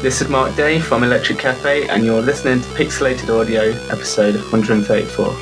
This is Mark Day from Electric Cafe, and you're listening to Pixelated Audio, episode 134.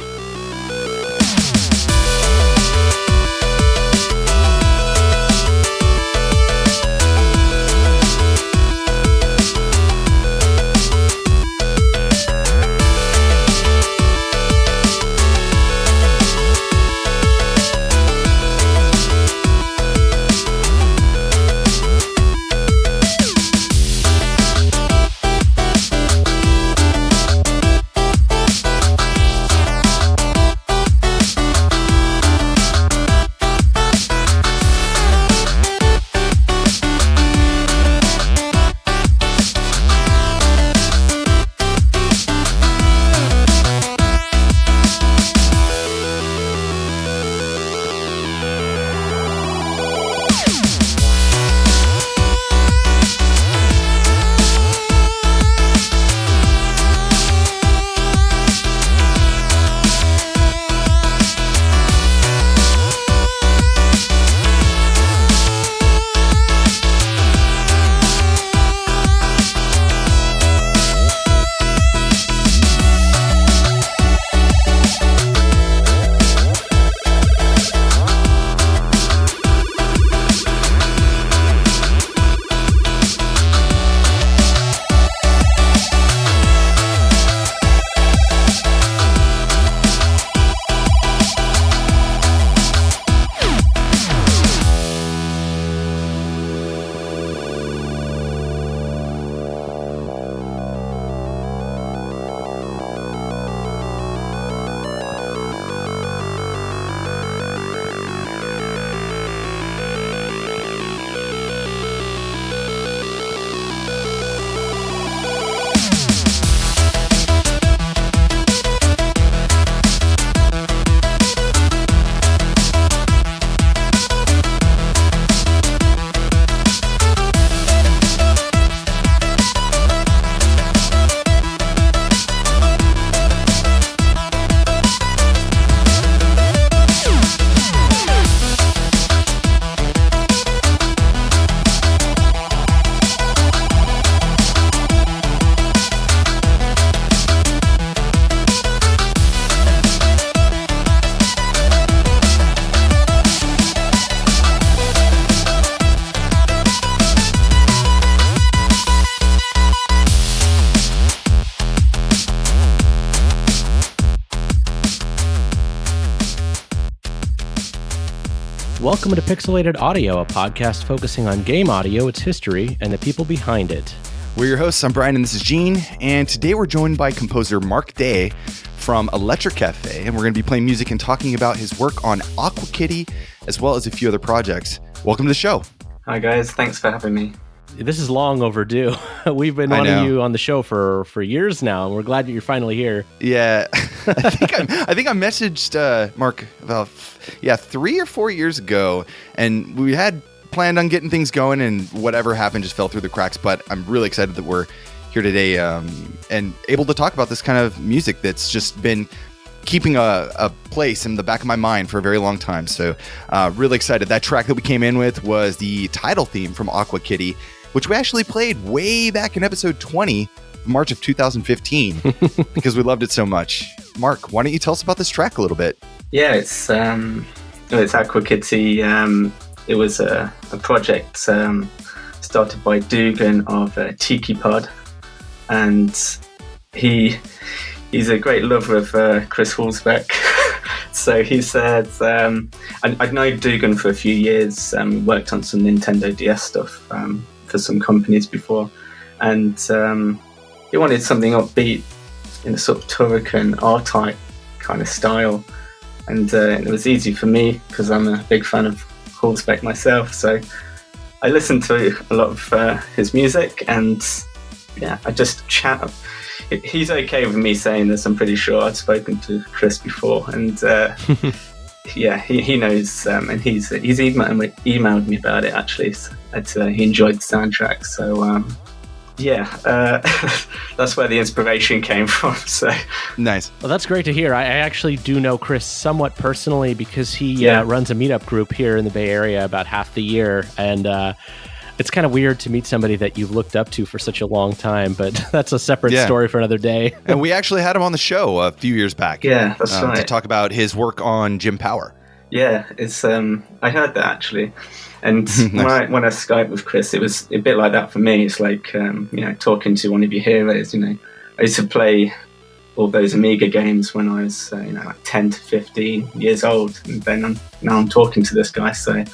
Welcome to Pixelated Audio, a podcast focusing on game audio, its history, and the people behind it. We're your hosts. I'm Brian, and this is Gene. And today we're joined by composer Mark Day from Electric Cafe, and we're going to be playing music and talking about his work on Aqua Kitty, as well as a few other projects. Welcome to the show. Hi guys, thanks for having me. This is long overdue. We've been wanting you on the show for years now, and we're glad that you're finally here. Yeah, I think I messaged Mark about 3 or 4 years ago, and we had planned on getting things going, and whatever happened just fell through the cracks. But I'm really excited that we're here today and able to talk about this kind of music that's just been keeping a place in the back of my mind for a very long time. So really excited. That track that we came in with was the title theme from Aqua Kitty, which we actually played way back in episode 20, March of 2015, because we loved it so much. Mark, why don't you tell us about this track a little bit? Yeah, it's Aqua Kitty. It was a project started by Dugan of Tikipod, and he's a great lover of Chris Hallsbeck. So he said, I'd known Dugan for a few years, worked on some Nintendo DS stuff for some companies before, and he wanted something upbeat in a sort of Turrican R-Type kind of style, and it was easy for me because I'm a big fan of Hallsbeck myself, so I listened to a lot of his music, and yeah, I just chat. He's okay with me saying this. I'm pretty sure I've spoken to Chris before, and yeah, he knows, and he's emailed me about it actually. So he enjoyed the soundtrack, so that's where the inspiration came from. So nice. Well, that's great to hear. I actually do know Chris somewhat personally because he runs a meetup group here in the Bay Area about half the year, and It's kind of weird to meet somebody that you've looked up to for such a long time, but that's a separate story for another day. And we actually had him on the show a few years back. Yeah, that's right. To talk about his work on Jim Power. Yeah, it's I heard that actually. And Nice. when I Skyped with Chris, it was a bit like that for me. It's like, talking to one of your heroes, I used to play all those Amiga games when I was, like 10 to 15 years old. And then now I'm talking to this guy, so...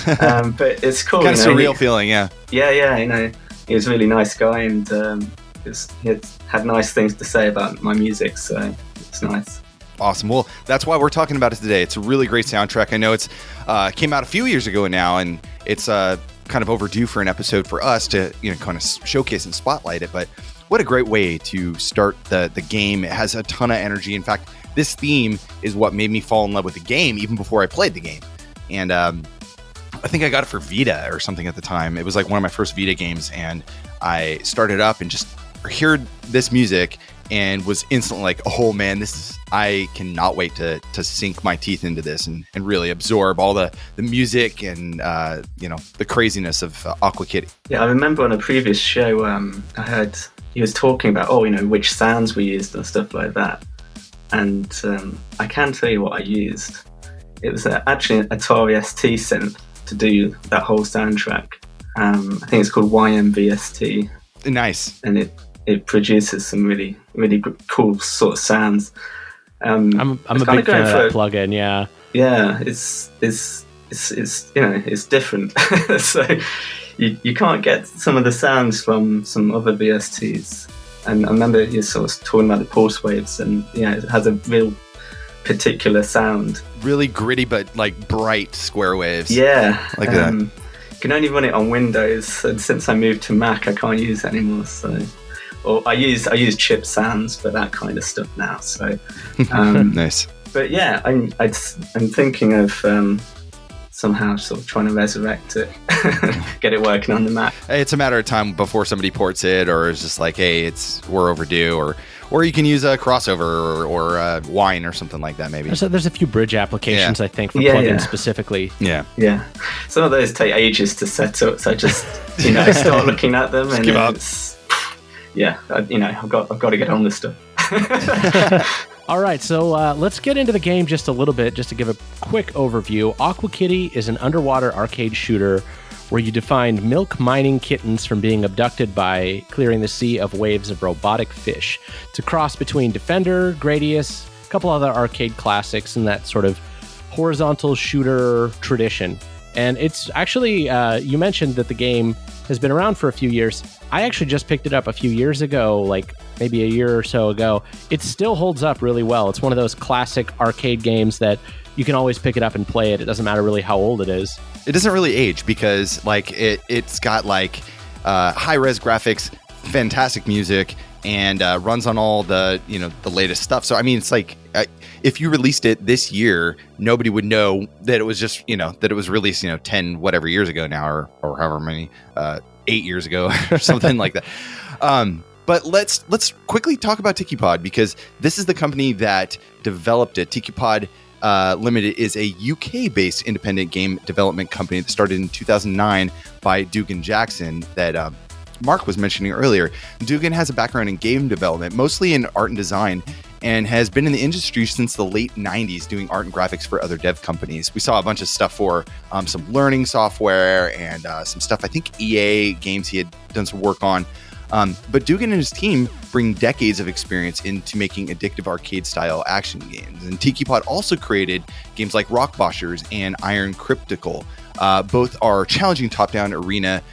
but it's cool. Kind of surreal feeling, yeah. Yeah, he was a really nice guy, and he had nice things to say about my music, so it's nice. Awesome. Well, that's why we're talking about it today. It's a really great soundtrack. I know it's came out a few years ago now, and it's kind of overdue for an episode for us to kind of showcase and spotlight it. But what a great way to start the game. It has a ton of energy. In fact, this theme is what made me fall in love with the game even before I played the game. And I think I got it for Vita or something at the time. It was like one of my first Vita games, and I started up and just heard this music and was instantly like, oh man, I cannot wait to sink my teeth into this and really absorb all the music and the craziness of Aqua Kitty. Yeah, I remember on a previous show, I heard he was talking about which sounds we used and stuff like that. And I can tell you what I used. It was actually an Atari ST synth to do that whole soundtrack. I think it's called YMVST. Nice. And it produces some really, really cool sort of sounds. I'm a big fan of that plugin. Yeah. Yeah, it's different. So you can't get some of the sounds from some other VSTs. And I remember you sort of talking about the pulse waves, and it has a real particular sound. Really gritty, but like bright square waves. Yeah, like that. You can only run it on Windows, and since I moved to Mac, I can't use it anymore. So, or I use chip sounds for that kind of stuff now. So, nice. But yeah, I'm thinking of somehow sort of trying to resurrect it, get it working on the Mac. It's a matter of time before somebody ports it, or it's just like, hey, we're overdue, or you can use a crossover or wine or something like that, maybe. There's a few bridge applications, I think, for plugins specifically. Yeah. Yeah. Some of those take ages to set up, so I just, start looking at them and give up. I've got to get on this stuff. All right, so let's get into the game just a little bit, just to give a quick overview. Aqua Kitty is an underwater arcade shooter where you define milk mining kittens from being abducted by clearing the sea of waves of robotic fish. It's a cross between Defender, Gradius, a couple other arcade classics, and that sort of horizontal shooter tradition. And it's actually, you mentioned that the game has been around for a few years. I actually just picked it up a few years ago, like maybe a year or so ago. It still holds up really well. It's one of those classic arcade games that you can always pick it up and play it. It doesn't matter really how old it is. It doesn't really age because like it's got like high-res graphics, fantastic music, and runs on all the the latest stuff. So I mean, it's like if you released it this year, nobody would know that it was just that it was released 10 whatever years ago now, or however many 8 years ago or something like that. But let's quickly talk about Tikipod, because this is the company that developed it. Tikipod Limited is a UK-based independent game development company that started in 2009 by Dugan Jackson that Mark was mentioning earlier. Dugan has a background in game development, mostly in art and design, and has been in the industry since the late 90s doing art and graphics for other dev companies. We saw a bunch of stuff for some learning software and some stuff, I think EA games he had done some work on. But Dugan and his team bring decades of experience into making addictive arcade-style action games. And Tikipod also created games like Rock Boshers and Iron Cryptical. Both are challenging top-down arena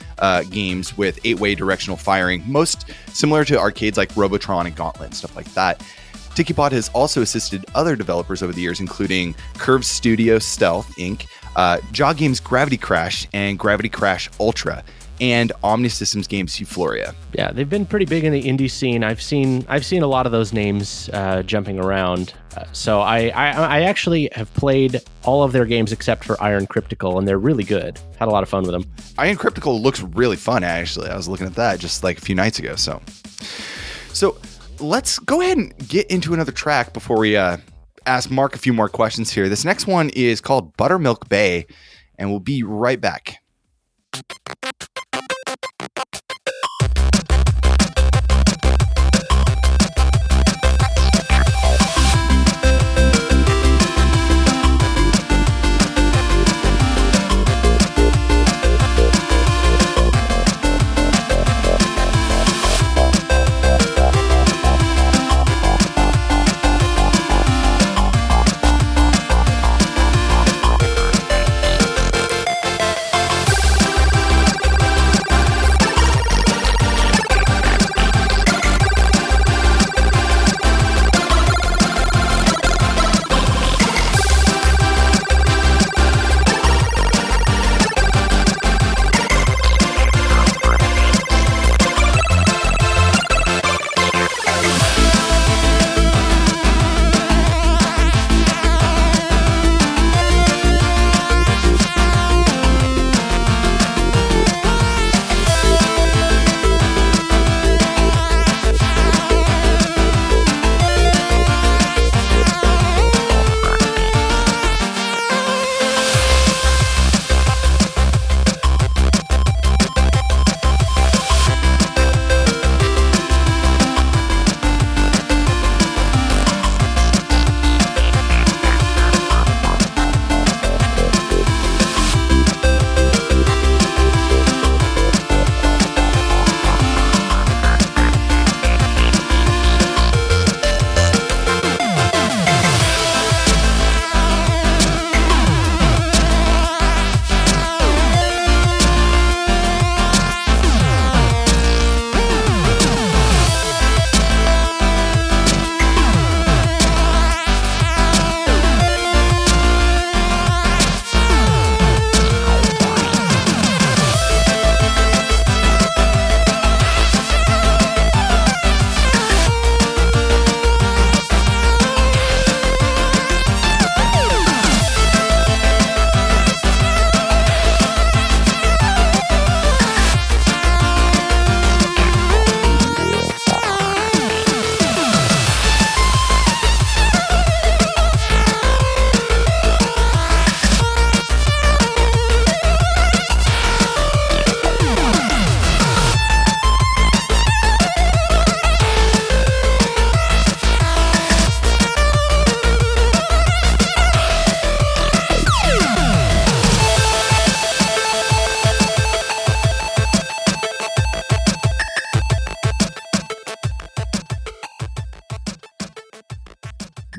games with 8-way directional firing, most similar to arcades like Robotron and Gauntlet and stuff like that. Tikipod has also assisted other developers over the years, including Curve Studio Stealth Inc., Jaw Games Gravity Crash and Gravity Crash Ultra, and OmniSystems Games Euphoria. Yeah, they've been pretty big in the indie scene. I've seen a lot of those names jumping around. So I actually have played all of their games except for Iron Cryptical, and they're really good. Had a lot of fun with them. Iron Cryptical looks really fun, actually. I was looking at that just like a few nights ago. So let's go ahead and get into another track before we ask Mark a few more questions here. This next one is called Buttermilk Bay, and we'll be right back.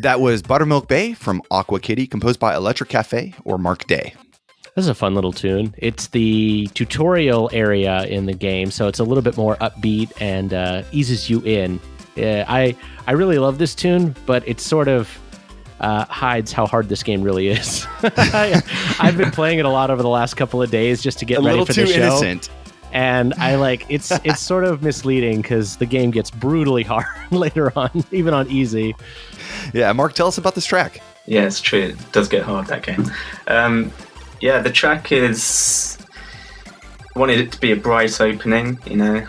That was Buttermilk Bay from Aqua Kitty, composed by Electric Cafe or Mark Day. This is a fun little tune. It's the tutorial area in the game, so it's a little bit more upbeat and eases you in. I really love this tune, but it sort of hides how hard this game really is. I've been playing it a lot over the last couple of days just to get ready for the show. A little too innocent. And it's sort of misleading because the game gets brutally hard later on, even on easy. Yeah, Mark, tell us about this track. Yeah, it's true. It does get hard, that game. The track is... I wanted it to be a bright opening,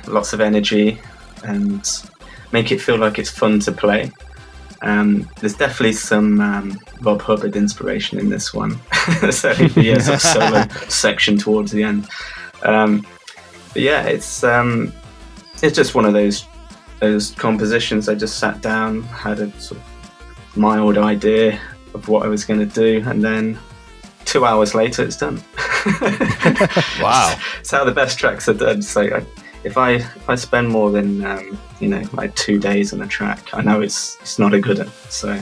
lots of energy, and make it feel like it's fun to play. There's definitely some Rob Hubbard inspiration in this one. So yeah, sort of solo section towards the end. But yeah, it's just one of those compositions. I just sat down, had a sort of mild idea of what I was going to do, and then 2 hours later, it's done. Wow! It's how the best tracks are done. So if I spend more than like 2 days on a track, I know it's not a good one. So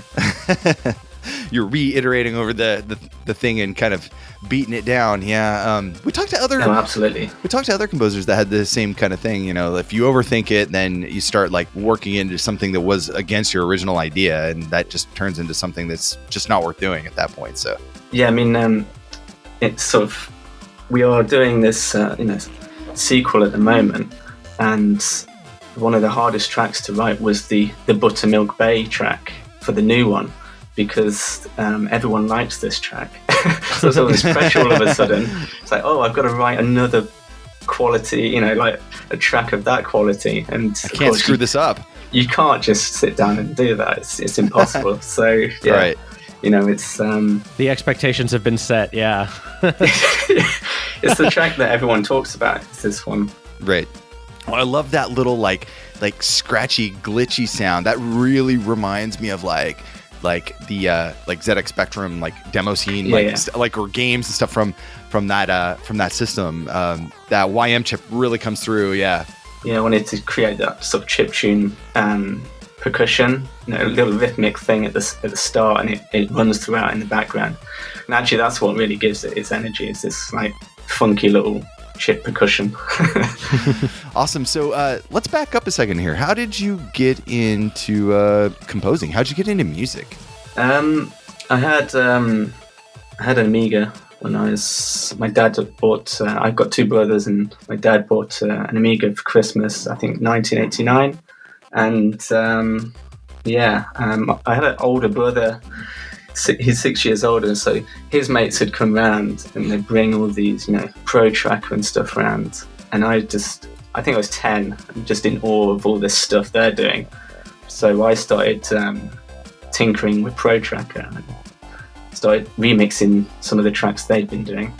you're reiterating over the thing and kind of beating it down. Yeah. We talked to other absolutely. We talked to other composers that had the same kind of thing. If you overthink it, then you start like working into something that was against your original idea, and that just turns into something that's just not worth doing at that point. So yeah, I mean, it's sort of, we are doing this sequel at the moment, and one of the hardest tracks to write was the Buttermilk Bay track for the new one, because everyone likes this track. So there's all this pressure all of a sudden. It's like, oh, I've got to write another quality, like a track of that quality, and I can't screw this up. You can't just sit down and do that. It's impossible. So yeah. Right. It's the expectations have been set. Yeah. It's the track that everyone talks about. It's this one. Right. Well, I love that little like scratchy, glitchy sound. That really reminds me of like the ZX Spectrum demo scene, or games and stuff from that system. That YM chip really comes through. Yeah. Yeah, I wanted to create that sort of chiptune percussion, a little rhythmic thing at the start, and it runs throughout in the background. And actually, that's what really gives it its energy. It's this funky little chip percussion. Awesome. So let's back up a second here. How did you get into composing? How did you get into music? I had an Amiga when my dad bought, I've got two brothers, and my dad bought an Amiga for Christmas, I think 1989. And I had an older brother. He's 6 years older, so his mates had come round and they'd bring all these, Pro Tracker and stuff around. And I think I was 10, just in awe of all this stuff they're doing. So I started tinkering with Pro Tracker and started remixing some of the tracks they'd been doing.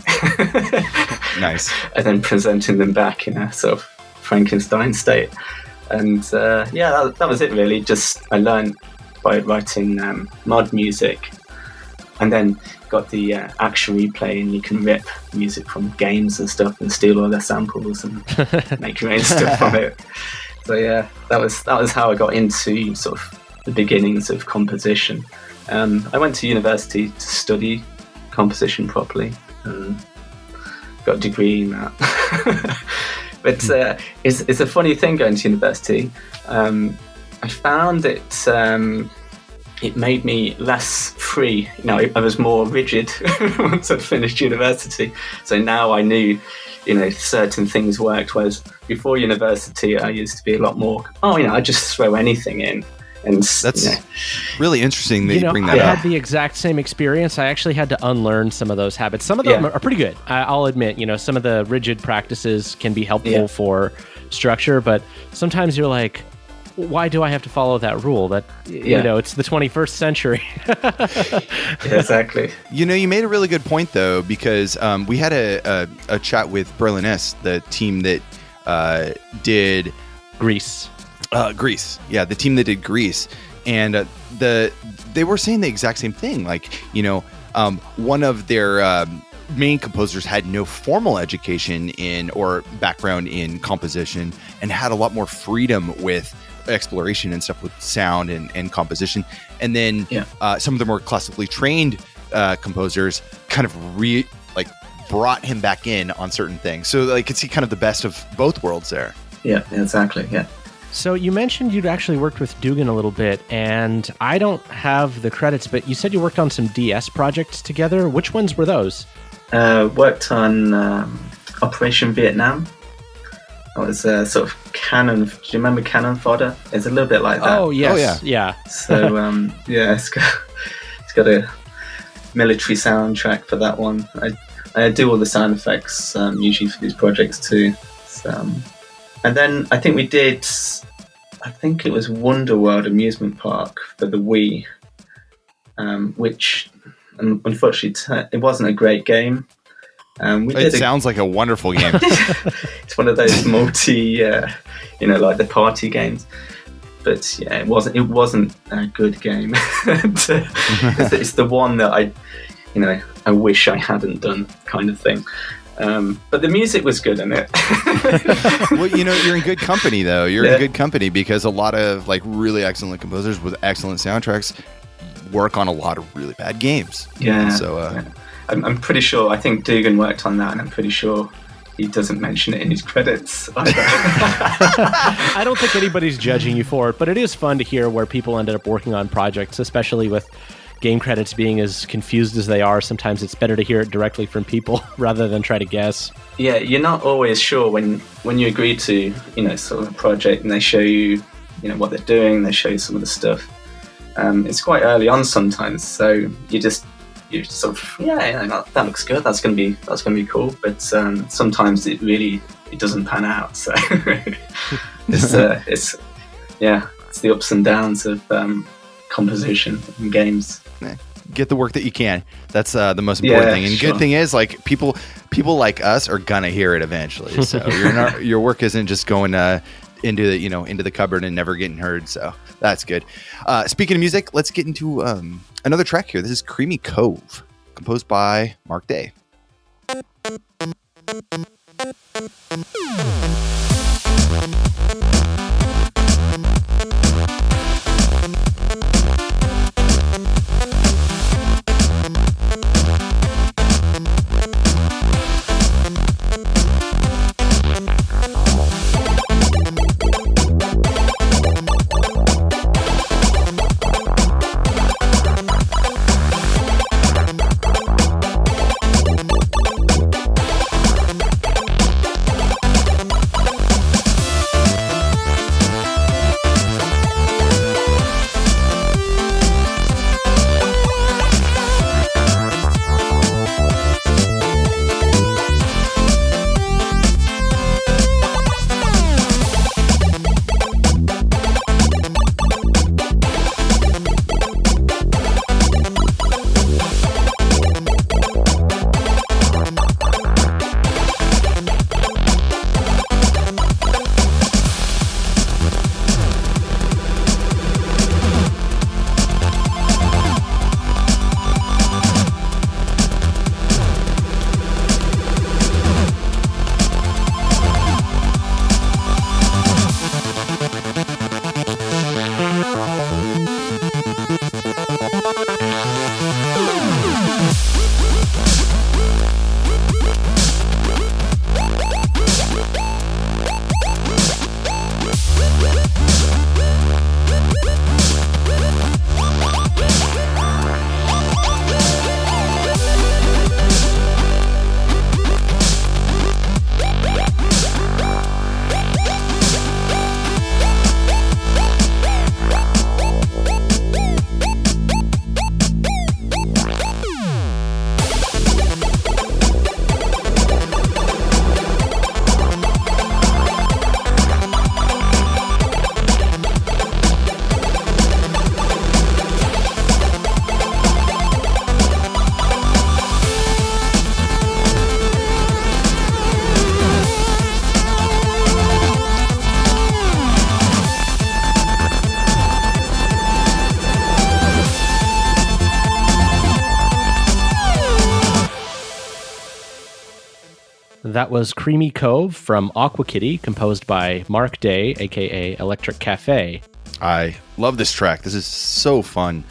Nice. And then presenting them back in a sort of Frankenstein state. And that was it really. Just I learned by writing mod music, and then got the action replay, and you can rip music from games and stuff and steal all their samples and make your own stuff from it. So yeah, that was how I got into sort of the beginnings of composition. I went to university to study composition properly and got a degree in that. But it's a funny thing going to university. I found it made me less free. I was more rigid once I'd finished university. So now I knew, certain things worked. Whereas before university, I used to be a lot more, I just throw anything in. And that's really interesting that you bring that up. I had the exact same experience. I actually had to unlearn some of those habits. Some of them are pretty good. I'll admit, some of the rigid practices can be helpful for structure, but sometimes you're like, why do I have to follow that rule? That it's the 21st century. Exactly. You made a really good point though, because we had a chat with Berlin-S, the team that did Grease. Grease, yeah, the team that did Grease, and they were saying the exact same thing. One of their main composers had no formal education in or background in composition, and had a lot more freedom with exploration and stuff with sound and composition. And then some of the more classically trained composers kind of brought him back in on certain things. So I could see kind of the best of both worlds there. Yeah, exactly. Yeah. So you mentioned you'd actually worked with Dugan a little bit, and I don't have the credits, but you said you worked on some DS projects together. Which ones were those? Worked on Operation Vietnam. That was sort of Cannon. Do you remember Cannon Fodder? It's a little bit like that. Oh, yes. Yeah. So, it's got a military soundtrack for that one. I do all the sound effects usually for these projects too. So, and then I think we did, I think it was Wonderworld Amusement Park for the Wii, which unfortunately it wasn't a great game. It sounds like a wonderful game. It's one of those multi, like the party games. But yeah, it wasn't a good game. It's the one that I wish I hadn't done, kind of thing. But the music was good in it. Well, you're in good company though. You're in good company because a lot of really excellent composers with excellent soundtracks work on a lot of really bad games. Yeah. So I'm pretty sure. I think Dugan worked on that, and I'm pretty sure he doesn't mention it in his credits. I don't think anybody's judging you for it, but it is fun to hear where people ended up working on projects, especially with game credits being as confused as they are. Sometimes it's better to hear it directly from people rather than try to guess. Yeah, you're not always sure when you agree to, sort of a project and they show you, what they're doing, they show you some of the stuff. It's quite early on sometimes, so you sort of, that looks good, that's gonna be cool, but sometimes it doesn't pan out. So it's the ups and downs of composition in games. Get the work that you can. That's the most important thing. And good thing is, people like us are gonna hear it eventually. So your work isn't just going into the cupboard and never getting heard. So that's good. Speaking of music, let's get into another track here. This is Creamy Cove, composed by Mark Day. that was Creamy Cove from Aqua Kitty, composed by Mark Day, aka Electric Cafe. I love this track. This is so fun,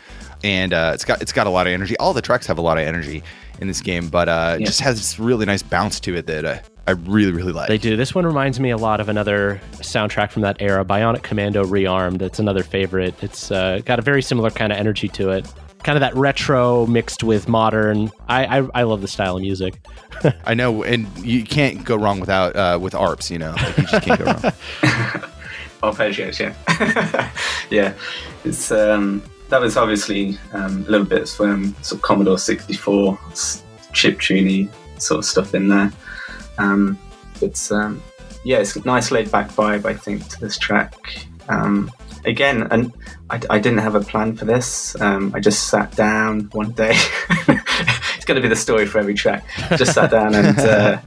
and it's got a lot of energy. All the tracks have a lot of energy in this game, but it just has this really nice bounce to it that I really, really like. They do. This one reminds me a lot of another soundtrack from that era, Bionic Commando Rearmed. It's another favorite. It's got a very similar kind of energy to it. Kind of that retro mixed with modern. I love the style of music. I know, and you can't go wrong without with ARPs, you know. Like, you just can't go wrong. Arpeggios, yeah. Yeah. It's that was obviously a little bit from sort of Commodore 64 chiptune sort of stuff in there. It's a nice laid back vibe, I think, to this track. Again, and I didn't have a plan for this. I just sat down one day. It's going to be the story for every track. Just sat down and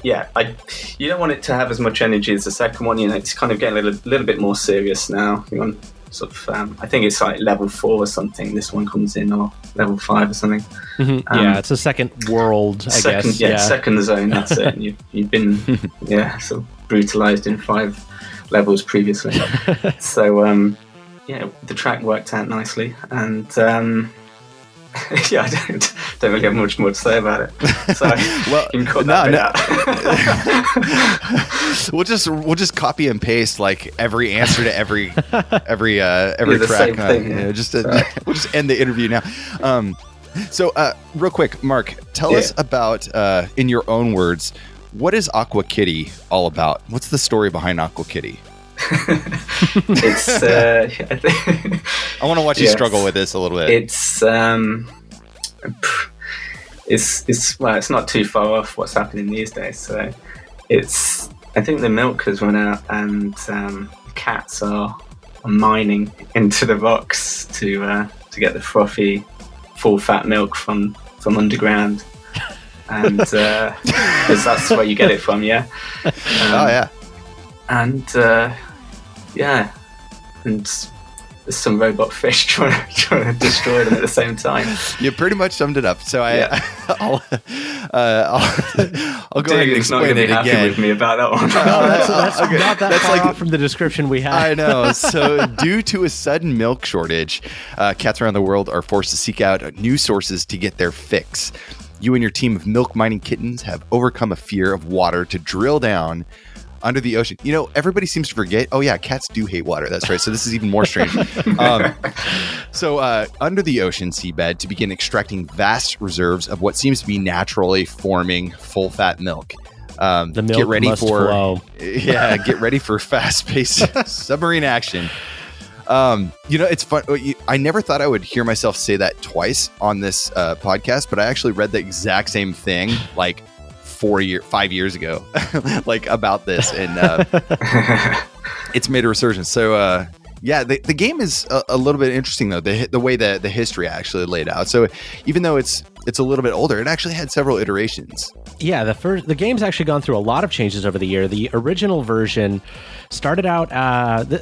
you don't want it to have as much energy as the second one. You know, it's kind of getting a little bit more serious now. You want sort of, I think it's like level 4 or something. This one comes in, or level 5 or something. Mm-hmm. It's a second world, I guess. Yeah, second zone. That's it. And you've been sort of brutalized in 5 levels previously. So the track worked out nicely, and I don't really have much more to say about it. So you can cut that bit out. We'll just copy and paste like every answer to every track. Same thing, we'll just end the interview now. So real quick, Mark, tell us about, in your own words, what is Aqua Kitty all about? What's the story behind Aqua Kitty? It's I want to watch you struggle with this a little bit. It's not too far off what's happening these days. So I think the milk has run out, and cats are mining into the rocks to get the frothy, full fat milk from underground, and because that's where you get it from, and there's some robot fish trying to destroy them at the same time. You pretty much summed it up. So I'll go ahead and explain it again. With me about that one. That's okay. Not that far off from the description we had. I know. So due to a sudden milk shortage, cats around the world are forced to seek out new sources to get their fix. You and your team of milk mining kittens have overcome a fear of water to drill down under the ocean. You know, everybody seems to forget. Oh yeah, cats do hate water. That's right. So this is even more strange. Under the ocean seabed to begin extracting vast reserves of what seems to be naturally forming full-fat milk. The milk must flow. Yeah, get ready for fast-paced submarine action. It's fun. I never thought I would hear myself say that twice on this podcast, but I actually read the exact same thing like 5 years ago, like about this, and it's made a resurgence. So the game is a little bit interesting though. The way that the history actually laid out. So even though it's a little bit older, it actually had several iterations. Yeah, the game's actually gone through a lot of changes over the year. The original version started out.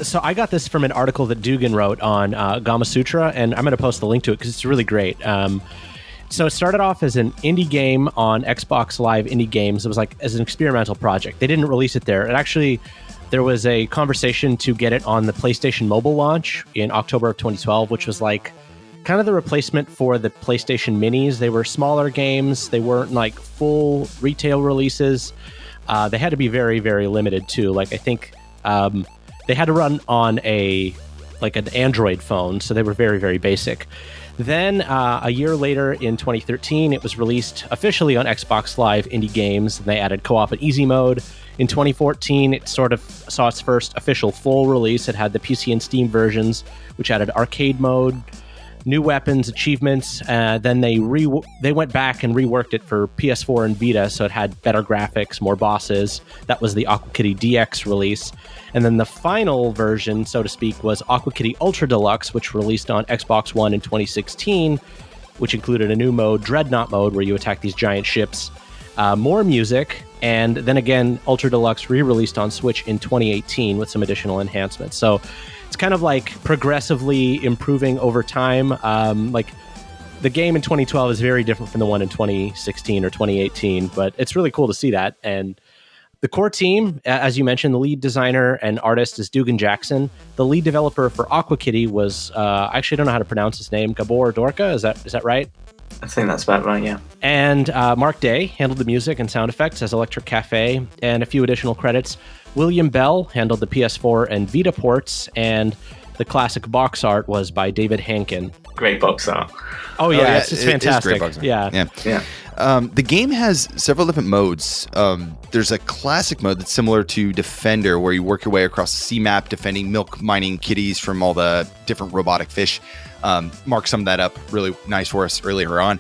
So I got this from an article that Dugan wrote on Gama Sutra, and I'm going to post the link to it because it's really great. So it started off as an indie game on Xbox Live Indie Games. It was like as an experimental project. They didn't release it there. There was a conversation to get it on the PlayStation Mobile launch in October of 2012, which was like kind of the replacement for the PlayStation Minis. They were smaller games. They weren't like full retail releases. They had to be very, very limited too. Like I think they had to run on an Android phone, so they were very, very basic. Then a year later in 2013, it was released officially on Xbox Live Indie Games. They added co-op and easy mode. In 2014, it sort of saw its first official full release. It had the PC and Steam versions, which added arcade mode, new weapons, achievements. Then they went back and reworked it for PS4 and Vita, so it had better graphics, more bosses. That was the Aqua Kitty DX release. And then the final version, so to speak, was Aqua Kitty Ultra Deluxe, which released on Xbox One in 2016, which included a new mode, Dreadnought mode, where you attack these giant ships, more music, and then again, Ultra Deluxe re-released on Switch in 2018 with some additional enhancements. So it's kind of like progressively improving over time. the game in 2012 is very different from the one in 2016 or 2018, but it's really cool to see that. And the core team, as you mentioned, the lead designer and artist is Dugan Jackson. The lead developer for Aqua Kitty was, I actually don't know how to pronounce his name, Gabor Dorka, is that right? I think that's about right, yeah. And Mark Day handled the music and sound effects as Electric Cafe, and a few additional credits. William Bell handled the PS4 and Vita ports, and the classic box art was by David Hankin. Great box art. Oh yeah, it's fantastic. Great box art. Yeah. The game has several different modes. There's a classic mode that's similar to Defender, where you work your way across the sea map, defending milk mining kitties from all the different robotic fish. Mark summed that up really nice for us earlier on.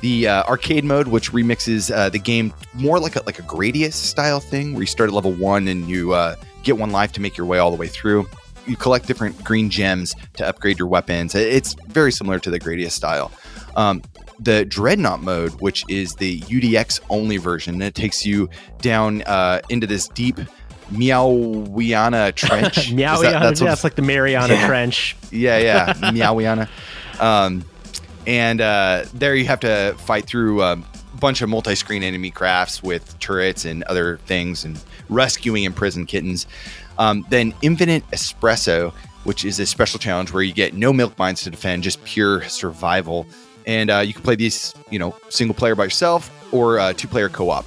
The arcade mode, which remixes the game more like a Gradius style thing, where you start at level 1 and you get 1 life to make your way all the way through. You collect different green gems to upgrade your weapons. It's very similar to the Gradius style. The Dreadnought mode, which is the UDX only version, and it takes you down into this deep Meowiana Trench. Meowiana, it's like the Mariana Trench. Yeah, Meowiana. And there you have to fight through a bunch of multi-screen enemy crafts with turrets and other things and rescuing imprisoned kittens. Then Infinite Espresso, which is a special challenge where you get no milk mines to defend, just pure survival. And you can play these, single player by yourself or 2-player co-op,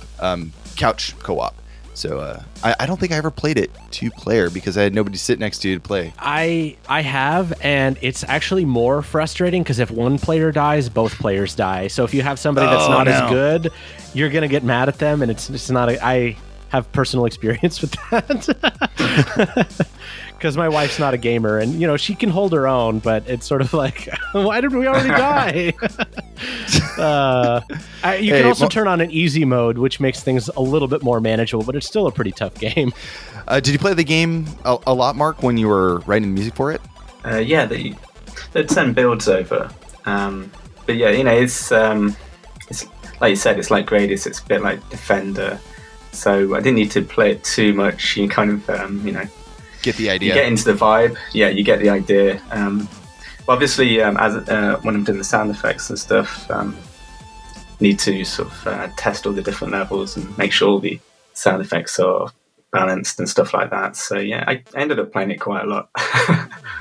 couch co-op. So I don't think I ever played it 2-player because I had nobody to sit next to play. I have, and it's actually more frustrating because if one player dies, both players die. So if you have somebody that's not as good, you're gonna get mad at them, and it's not. I have personal experience with that. Because my wife's not a gamer, and she can hold her own, but it's sort of like, why did we already die? You can also turn on an easy mode, which makes things a little bit more manageable, but it's still a pretty tough game. Did you play the game a lot, Mark, when you were writing the music for it? Yeah, they'd send builds over, but yeah, it's like you said, it's like Gradius. It's a bit like Defender, so I didn't need to play it too much. You kind of, get the idea. You get into the vibe. Yeah, you get the idea. Obviously, as when I'm doing the sound effects and stuff, need to sort of test all the different levels and make sure all the sound effects are balanced and stuff like that. So yeah, I ended up playing it quite a lot.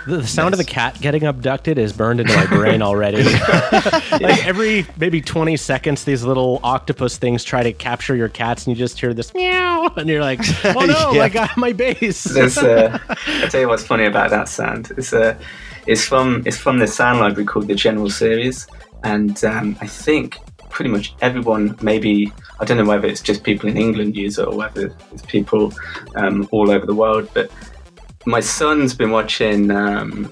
The sound of the cat getting abducted is burned into my brain already. Like every maybe 20 seconds, these little octopus things try to capture your cats, and you just hear this meow, and you're like, "Oh no, I got my base." I tell you what's funny about that sound. It's from the sound library called the General Series, and I think pretty much everyone, maybe I don't know whether it's just people in England use it or whether it's people all over the world, but my son's been watching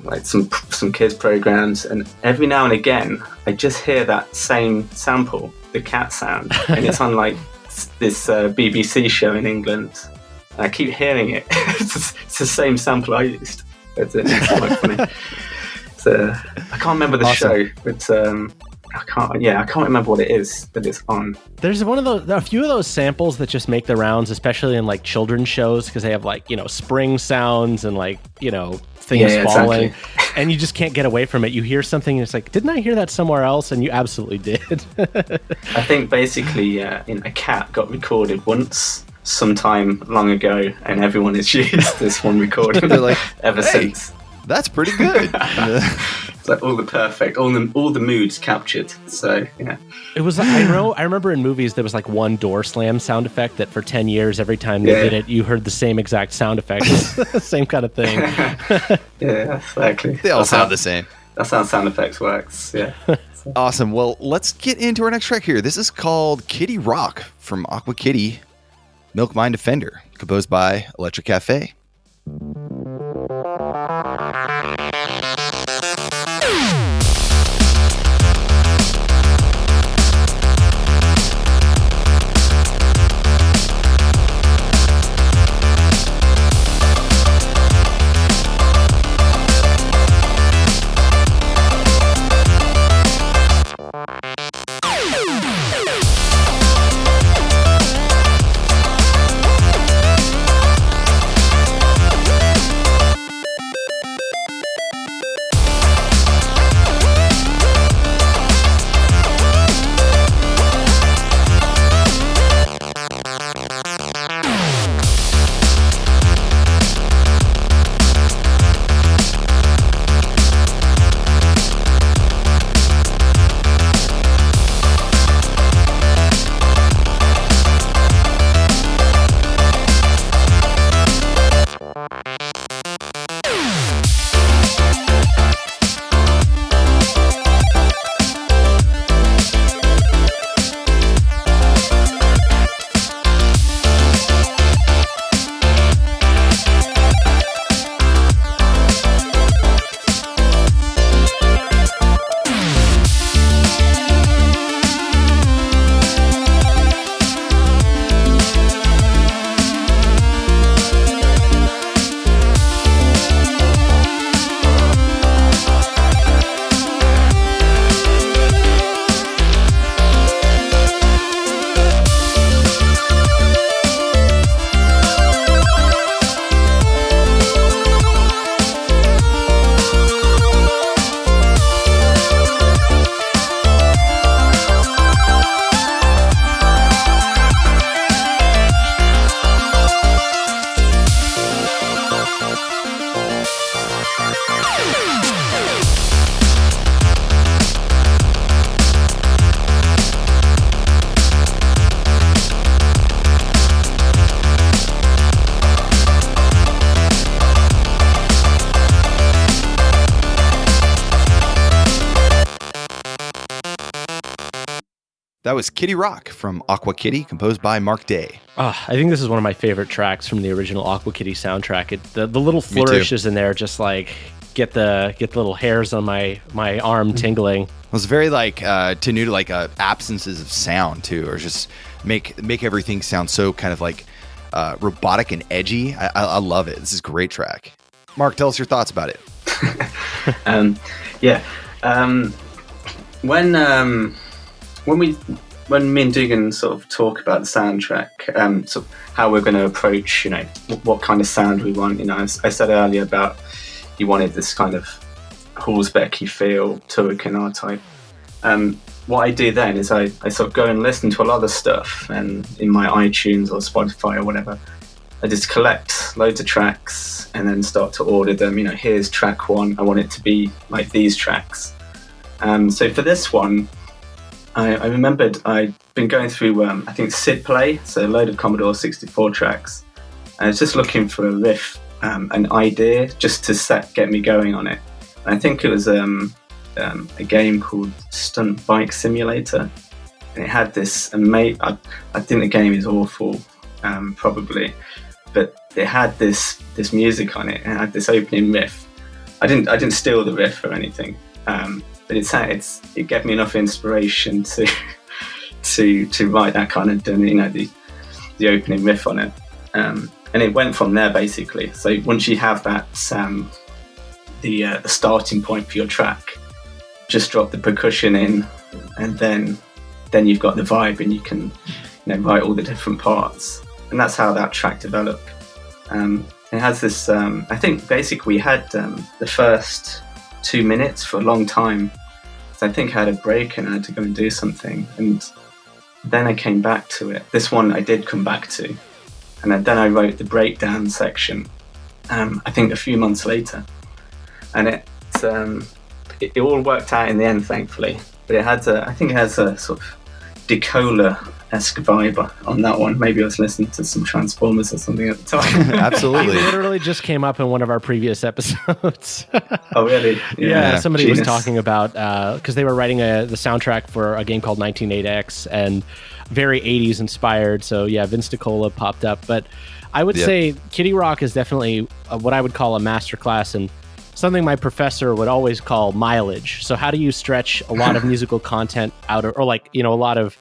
like some kids programs, and every now and again I just hear that same sample, the cat sound, and it's on like this BBC show in England, and I keep hearing it. It's the same sample I used. It's quite funny. So I can't remember the show, but I can't remember what it is that it's on. There's a few of those samples that just make the rounds, especially in like children's shows, because they have like, spring sounds and like, things falling, exactly. And you just can't get away from it. You hear something and it's like, didn't I hear that somewhere else? And you absolutely did. I think basically a cat got recorded once sometime long ago, and everyone has used this one recording. They're like, ever since. That's pretty good. It's like all the moods captured. So yeah, it was. I remember in movies there was like one door slam sound effect that for 10 years, every time they did it, you heard the same exact sound effect, same kind of thing. Yeah, exactly. They all sound the same. That's how sound effects works. Yeah. Awesome. Well, let's get into our next track here. This is called Kitty Rock from Aqua Kitty, Milk Mine Defender, composed by Electric Cafe. That was Kitty Rock from Aqua Kitty, composed by Mark Day. I think this is one of my favorite tracks from the original Aqua Kitty soundtrack. The little flourishes in there just like get the little hairs on my arm tingling. It was very like tenuta, like absences of sound too, or just make everything sound so kind of like robotic and edgy. I love it. This is a great track. Mark, tell us your thoughts about it. When me and Dugan sort of talk about the soundtrack, sort of how we're going to approach, what kind of sound we want. I said earlier about you wanted this kind of Halsbecky feel, Turrican R-type. What I do then is I sort of go and listen to a lot of stuff, and in my iTunes or Spotify or whatever, I just collect loads of tracks and then start to order them. Here's track 1. I want it to be like these tracks. So for this one, I remembered I'd been going through, I think, SID Play, so a load of Commodore 64 tracks. And I was just looking for a riff, an idea, just to get me going on it. And I think it was a game called Stunt Bike Simulator. And it had this amazing... I think the game is awful, probably. But it had this music on it, and it had this opening riff. I didn't steal the riff or anything. But it gave me enough inspiration to write that kind of the opening riff on it, and it went from there basically. So once you have that the starting point for your track, just drop the percussion in, and then you've got the vibe, and you can write all the different parts, and that's how that track developed. It has this. I think basically we had the first 2 minutes for a long time. So I think I had a break and I had to go and do something, and then I came back to it. This one I did come back to, and then I wrote the breakdown section. I think a few months later, and it all worked out in the end, thankfully. But it has a sort of Decola-esque vibe on that one. Maybe I was listening to some Transformers or something at the time. Absolutely. It literally just came up in one of our previous episodes. Oh, really? Yeah, somebody was talking about, because they were writing the soundtrack for a game called 198X, and very 80s inspired. So yeah, Vince Decola popped up. But I would say Kitty Rock is definitely what I would call a masterclass, and something my professor would always call mileage. So how do you stretch a lot of musical content out of, or like, a lot of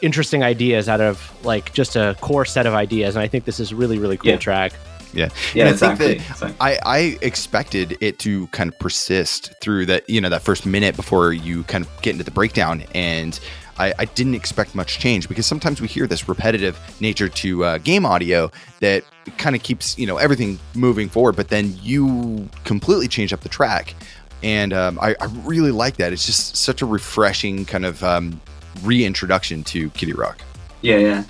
interesting ideas out of like just a core set of ideas? And I think this is a really, really cool track. Yeah. Yeah, and exactly. I think that I expected it to kind of persist through that, that first minute before you kind of get into the breakdown. And I didn't expect much change, because sometimes we hear this repetitive nature to game audio that kind of keeps, everything moving forward, but then you completely change up the track. And I really like that. It's just such a refreshing kind of reintroduction to Kitty Rock. Yeah.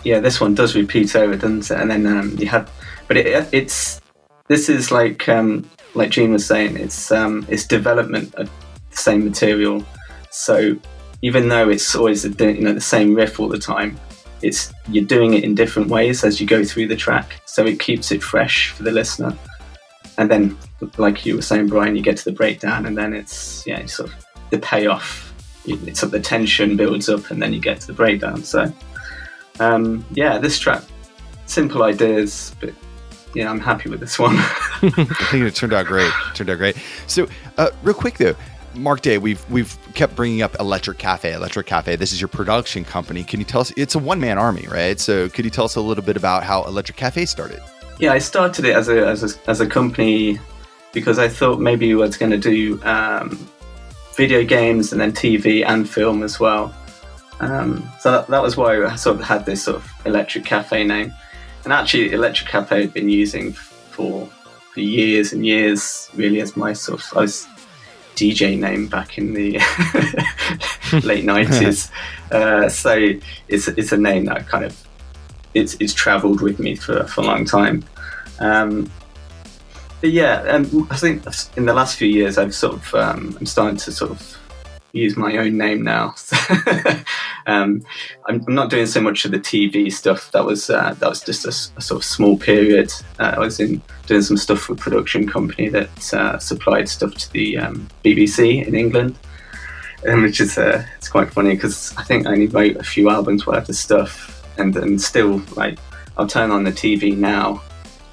This one does repeat over, doesn't it? And then you have, but this is like Gene was saying, it's development of the same material. So even though it's always the same riff all the time, you're doing it in different ways as you go through the track. So it keeps it fresh for the listener. And then, like you were saying, Brian, you get to the breakdown, and then it's sort of the payoff. It's sort of the tension builds up, and then you get to the breakdown. So this track, simple ideas, but I'm happy with this one. I think it turned out great. So real quick though, Mark Day, we've kept bringing up Electric Cafe. This is your production company. Can you tell us? It's a one-man army, right? So could you tell us a little bit about how Electric Cafe started? Yeah, I started it as a company because I thought maybe I was going to do video games and then TV and film as well. So that was why I sort of had this sort of Electric Cafe name. And actually, Electric Cafe had been using for years and years, really, as my sort of, I was DJ name back in the late 90s. So it's a name that kind of it's traveled with me for a long time. But yeah, I think in the last few years I've sort of I'm starting to sort of use my own name now. I'm not doing so much of the TV stuff. That was just a sort of small period. I was doing some stuff for a production company that supplied stuff to the BBC in England. which is it's quite funny because I think I only wrote a few albums worth of stuff, and still, like, I'll turn on the TV now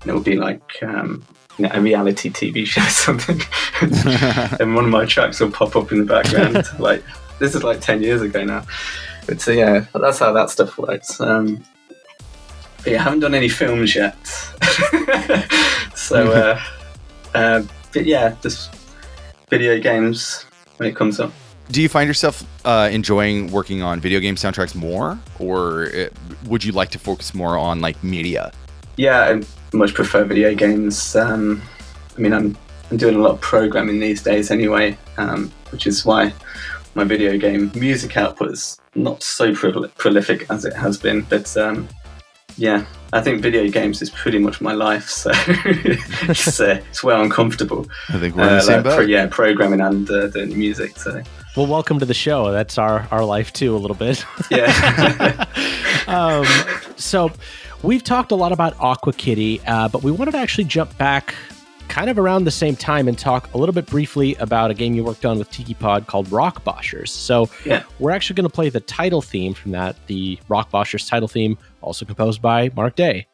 and it'll be like a reality TV show or something, and one of my tracks will pop up in the background. Like, this is like 10 years ago now, but so yeah, that's how that stuff works. But yeah, I haven't done any films yet. So but yeah, just video games when it comes up. Do you find yourself enjoying working on video game soundtracks more, or would you like to focus more on like media? Yeah, I much prefer video games. I mean, I'm doing a lot of programming these days anyway, which is why my video game music output is not so prolific as it has been. But yeah, I think video games is pretty much my life, so it's where I'm comfortable. I think we're in the same boat. Programming and doing music. So. Well, welcome to the show. That's our life too, a little bit. Yeah. So we've talked a lot about Aqua Kitty, but we wanted to actually jump back kind of around the same time and talk a little bit briefly about a game you worked on with Tikipod called Rock Boshers. So we're actually going to play the title theme from that, the Rock Boshers title theme, also composed by Mark Day.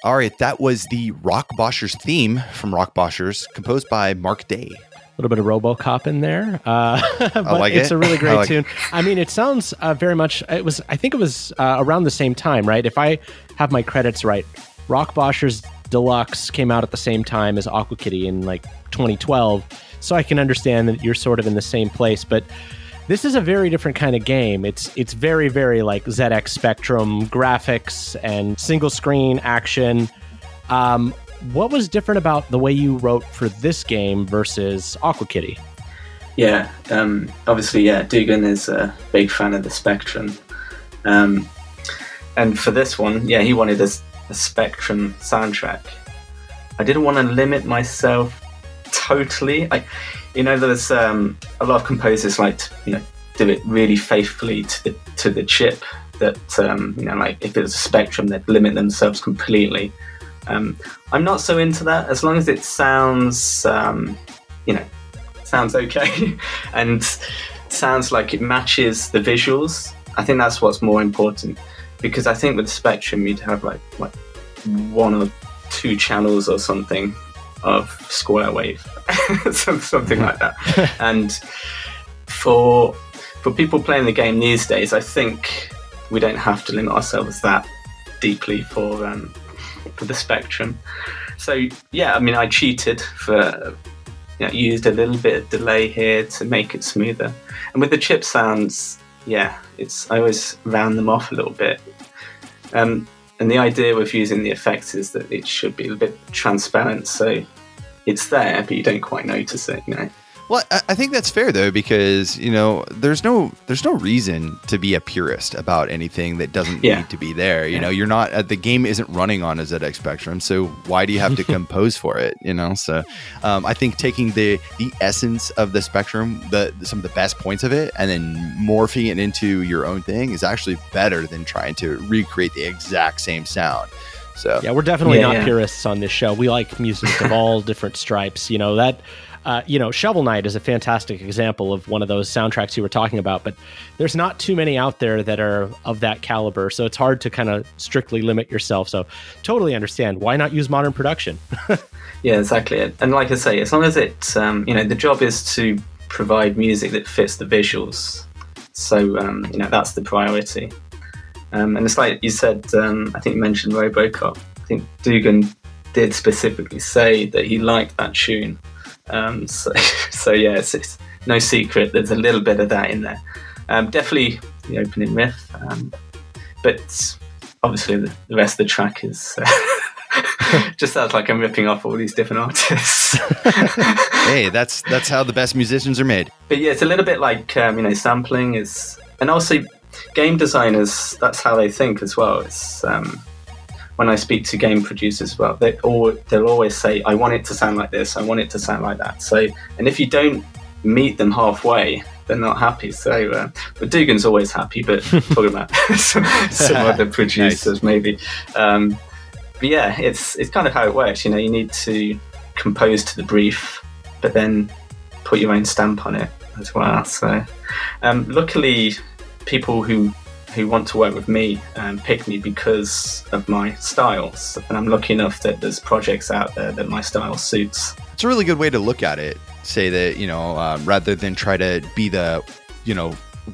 All right, that was the Rock Boshers theme from Rock Boshers, composed by Mark Day. A little bit of RoboCop in there, but like it's it. a really great like tune. I mean, it sounds very much. I think it was around the same time, right? If I have my credits right, Rock Boshers Deluxe came out at the same time as Aqua Kitty in like 2012, so I can understand that you're sort of in the same place. But this is a very different kind of game. It's very, very like ZX Spectrum graphics and single screen action. What was different about the way you wrote for this game versus Aqua Kitty? Yeah, obviously, Dugan is a big fan of the Spectrum. And for this one, he wanted a Spectrum soundtrack. I didn't want to limit myself totally. There's a lot of composers like to, do it really faithfully to the chip. That if it was a Spectrum, they'd limit themselves completely. I'm not so into that. As long as it sounds, sounds okay, and sounds like it matches the visuals. I think that's what's more important, because I think with the Spectrum you'd have like 1 or 2 channels or something of square wave, something like that. And for people playing the game these days, I think we don't have to limit ourselves that deeply for the Spectrum. So I cheated for used a little bit of delay here to make it smoother. And with the chip sounds, I always round them off a little bit. And the idea with using the effects is that it should be a bit transparent, so it's there, but you don't quite notice it, Well, I think that's fair though, because there's no reason to be a purist about anything that doesn't need to be there. You're not the game isn't running on a ZX Spectrum, so why do you have to compose for it? So I think taking the essence of the Spectrum, some of the best points of it, and then morphing it into your own thing is actually better than trying to recreate the exact same sound. So we're definitely not purists on this show. We like music of all different stripes. Shovel Knight is a fantastic example of one of those soundtracks you were talking about, but there's not too many out there that are of that caliber, so it's hard to kind of strictly limit yourself. So totally understand. Why not use modern production? Yeah, exactly. And like I say, as long as it, the job is to provide music that fits the visuals. So, that's the priority. And it's like you said, I think you mentioned RoboCop. I think Dugan did specifically say that he liked that tune. It's no secret. There's a little bit of that in there. Definitely the opening riff, but obviously the rest of the track is just sounds like I'm ripping off all these different artists. Hey, that's how the best musicians are made. But it's a little bit like sampling is, and also game designers. That's how they think as well. It's when I speak to game producers, they'll always say, I want it to sound like this, I want it to sound like that. So, and if you don't meet them halfway, they're not happy. So, but Dugan's always happy, but talking about some other producers maybe. But it's kind of how it works. You need to compose to the brief, but then put your own stamp on it as well. So, luckily, people who want to work with me pick me because of my styles, and I'm lucky enough that there's projects out there that my style suits. It's a really good way to look at it. Say that rather than try to be the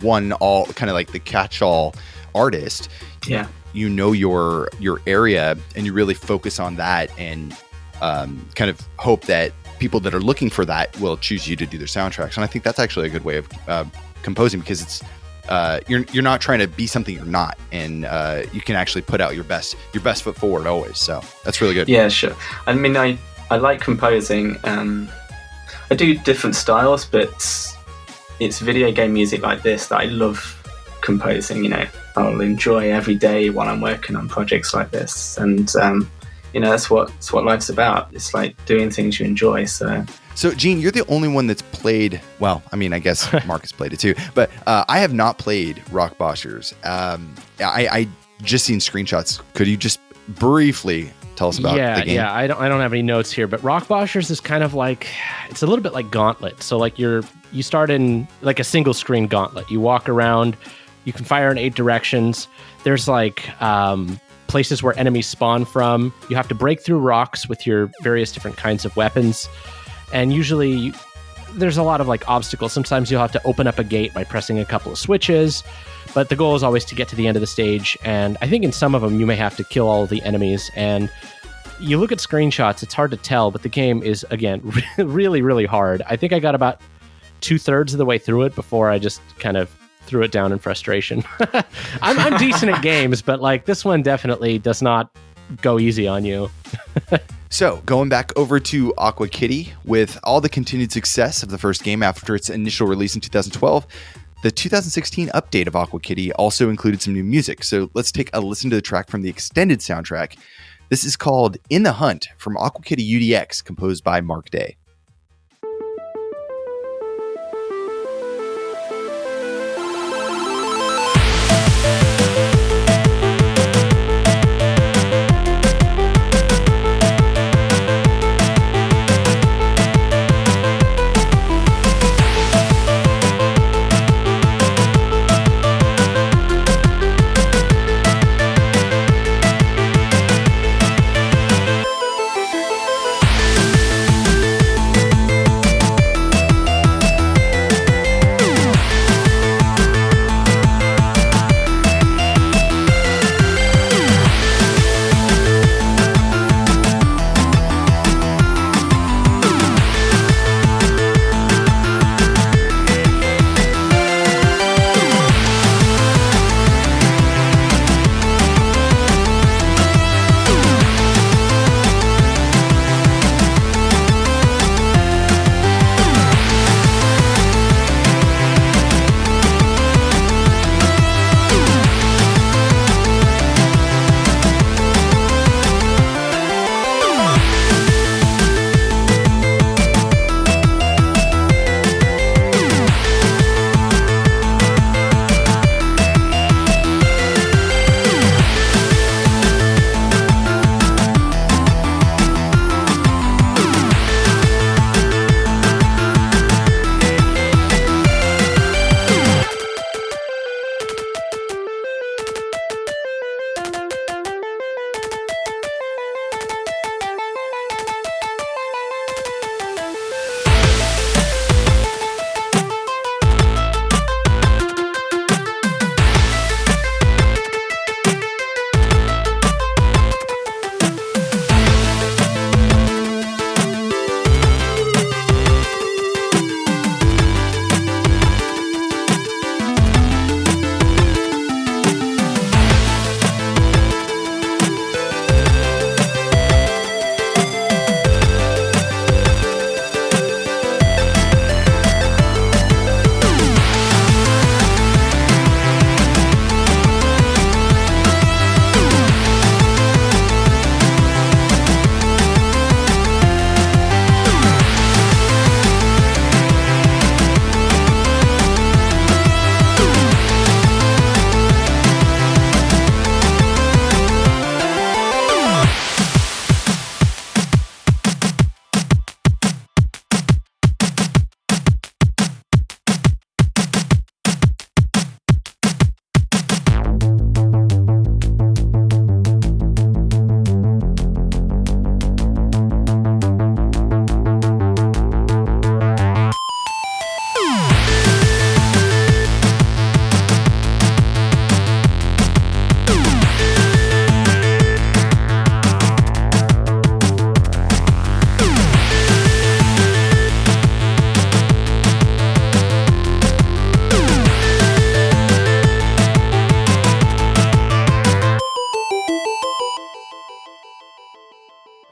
one all kind of like the catch-all artist. Your area, and you really focus on that, and kind of hope that people that are looking for that will choose you to do their soundtracks. And I think that's actually a good way of composing, because it's you're not trying to be something you're not, and you can actually put out your best foot forward always. So that's really good. Yeah, sure. I mean, I like composing. I do different styles, but it's video game music like this that I love composing. I'll enjoy every day while I'm working on projects like this, and that's what life's about. It's like doing things you enjoy. So, Gene, you're the only one that's played. Well, I mean, I guess Mark has played it too, but I have not played Rock Boshers. I just seen screenshots. Could you just briefly tell us about the game? Yeah, I don't have any notes here, but Rock Boshers is kind of like, it's a little bit like Gauntlet. So like you start in like a single screen Gauntlet. You walk around, you can fire in 8 directions. There's like places where enemies spawn from. You have to break through rocks with your various different kinds of weapons. And usually there's a lot of like obstacles. Sometimes you'll have to open up a gate by pressing a couple of switches, but the goal is always to get to the end of the stage. And I think in some of them you may have to kill all of the enemies. And you look at screenshots, it's hard to tell, but the game is, again, really, really hard. I think I got about 2/3 of the way through it before I just kind of threw it down in frustration. I'm decent at games, but like this one definitely does not go easy on you. So, going back over to Aqua Kitty, with all the continued success of the first game after its initial release in 2012, the 2016 update of Aqua Kitty also included some new music. So, let's take a listen to the track from the extended soundtrack. This is called In the Hunt from Aqua Kitty UDX, composed by Mark Day.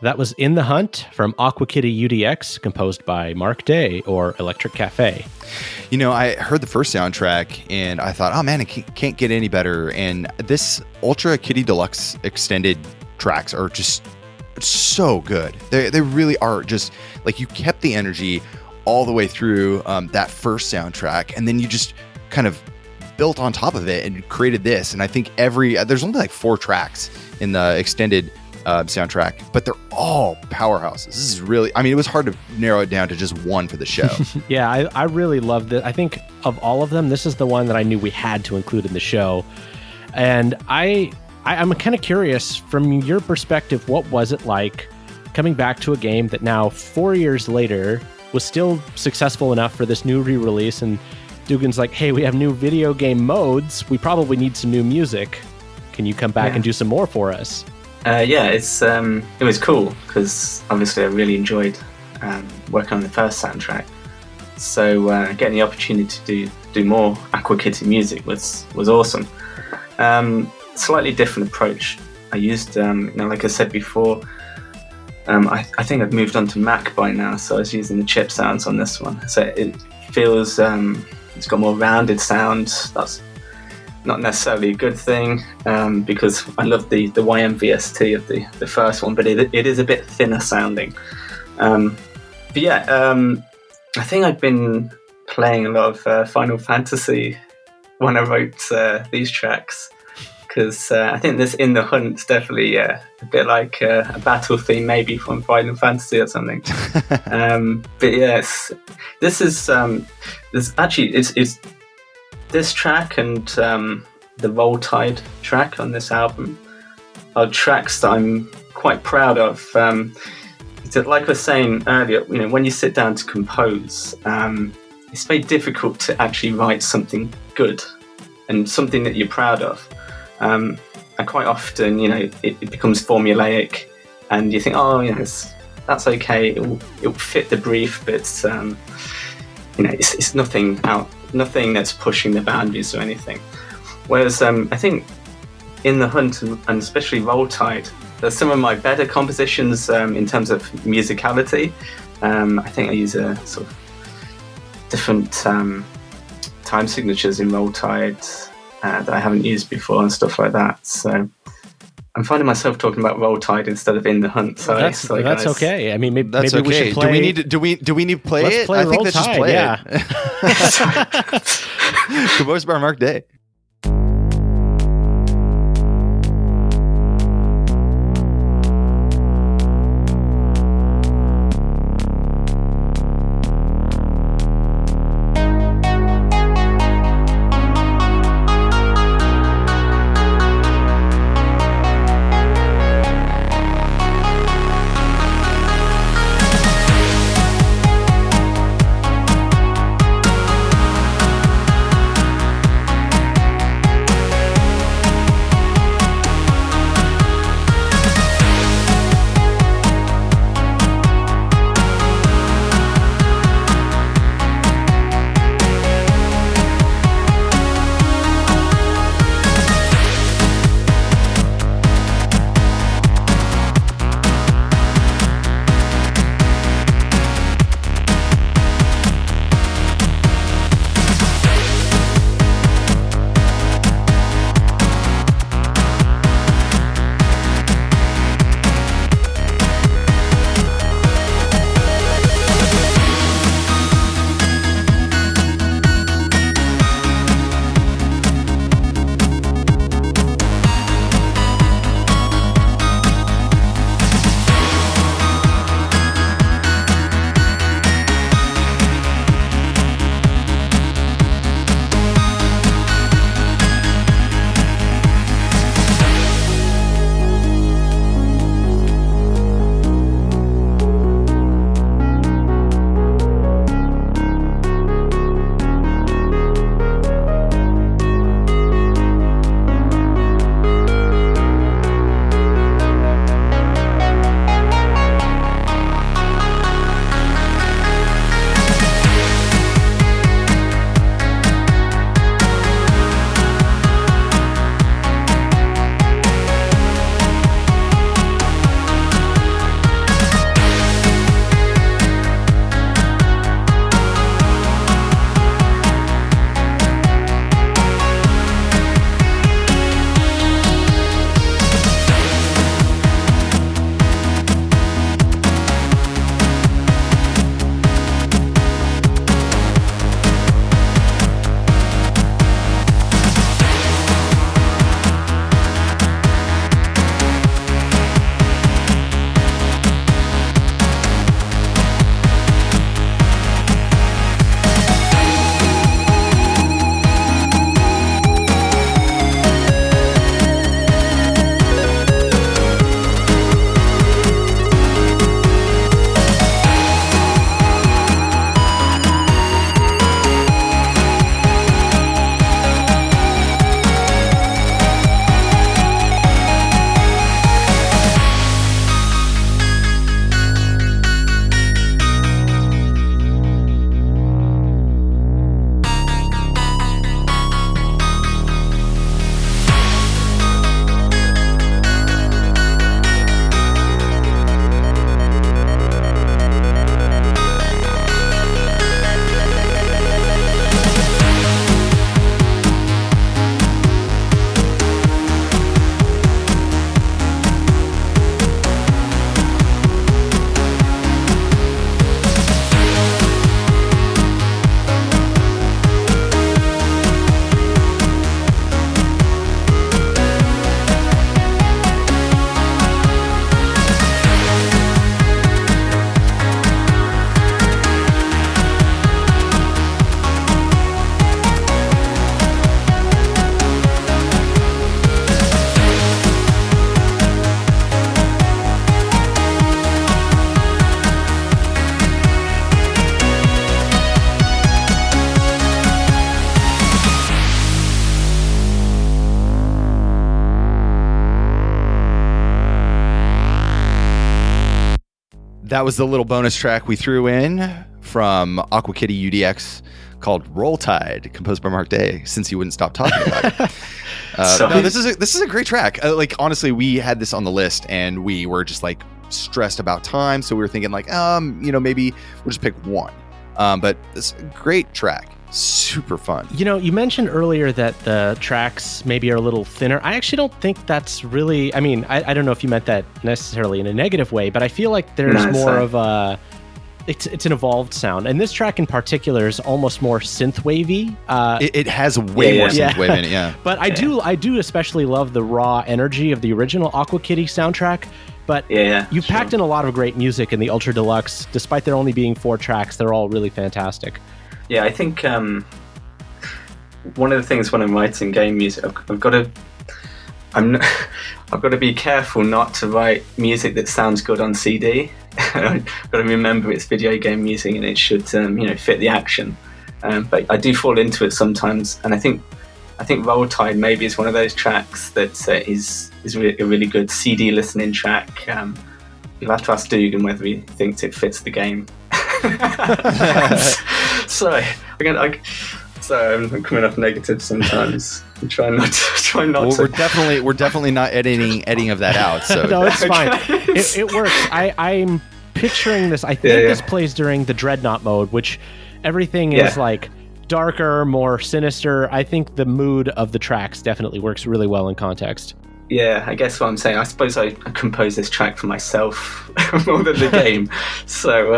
That was In the Hunt from Aqua Kitty UDX, composed by Mark Day, or Electric Cafe. You know, I heard the first soundtrack and I thought, oh man, it can't get any better. And this Ultra Kitty Deluxe extended tracks are just so good. They really are just like, you kept the energy all the way through that first soundtrack, and then you just kind of built on top of it and created this. And I think there's only like 4 tracks in the extended soundtrack, but they're all powerhouses. This is really, I mean, it was hard to narrow it down to just one for the show. Yeah, I really loved it. I think of all of them, this is the one that I knew we had to include in the show. And I'm kind of curious, from your perspective, what was it like coming back to a game that now 4 years later was still successful enough for this new re-release, and Dugan's like, hey, we have new video game modes, we probably need some new music, can you come back and do some more for us? It was cool because obviously I really enjoyed working on the first soundtrack. So getting the opportunity to do more Aqua Kitty music was awesome. Slightly different approach. I used, like I said before, I think I've moved on to Mac by now, so I was using the chip sounds on this one. So it feels it's got more rounded sound. That's not necessarily a good thing, because I love the YMVST of the first one, but it is a bit thinner sounding. But yeah, I think I've been playing a lot of Final Fantasy when I wrote these tracks, because I think this In the Hunt's definitely a bit like a battle theme, maybe from Final Fantasy or something. But yes, this is this actually it's this track and the Roll Tide track on this album are tracks that I'm quite proud of. So like I was saying earlier, when you sit down to compose, it's very difficult to actually write something good and something that you're proud of. And quite often, it becomes formulaic, and you think, that's okay. It'll fit the brief, but it's nothing that's pushing the boundaries or anything. Whereas I think In the Hunt and especially Roll Tide, they're some of my better compositions in terms of musicality. I think I use a sort of different time signatures in Roll Tide that I haven't used before and stuff like that. So I'm finding myself talking about Roll Tide instead of In the Hunt. Sorry, that's okay. I mean, maybe that's we okay. should play. Do we need to play it? Play I think Roll let's Tide, just play yeah. it. Composed by Mark Day. That was the little bonus track we threw in from Aqua Kitty UDX called Roll Tide, composed by Mark Day, since he wouldn't stop talking about it. No, this is a great track. Like, honestly, we had this on the list and we were just like stressed about time. So we were thinking like, maybe we'll just pick one. But it's a great track. Super fun. You mentioned earlier that the tracks maybe are a little thinner. I actually don't think that's really, I don't know if you meant that necessarily in a negative way, but I feel like there's more of a, it's an evolved sound. And this track in particular is almost more synth-wavy. It has way more synth-wave in it, yeah. But I do especially love the raw energy of the original Aqua Kitty soundtrack. But you packed in a lot of great music in the Ultra Deluxe. Despite there only being 4 tracks, they're all really fantastic. Yeah, I think one of the things when I'm writing game music, I've got to be careful not to write music that sounds good on CD. I've got to remember it's video game music and it should fit the action. But I do fall into it sometimes, and I think Roll Tide maybe is one of those tracks that is a really good CD listening track. You'll have to ask Dugan whether he thinks it fits the game. Sorry, I'm coming off negative sometimes. I'm trying not to. We're definitely not editing of that out. So no, it's fine. It works. I'm picturing this. I think this plays during the Dreadnought mode, which everything is like darker, more sinister. I think the mood of the tracks definitely works really well in context. Yeah, I guess what I'm saying, I suppose I composed this track for myself more than the game. So,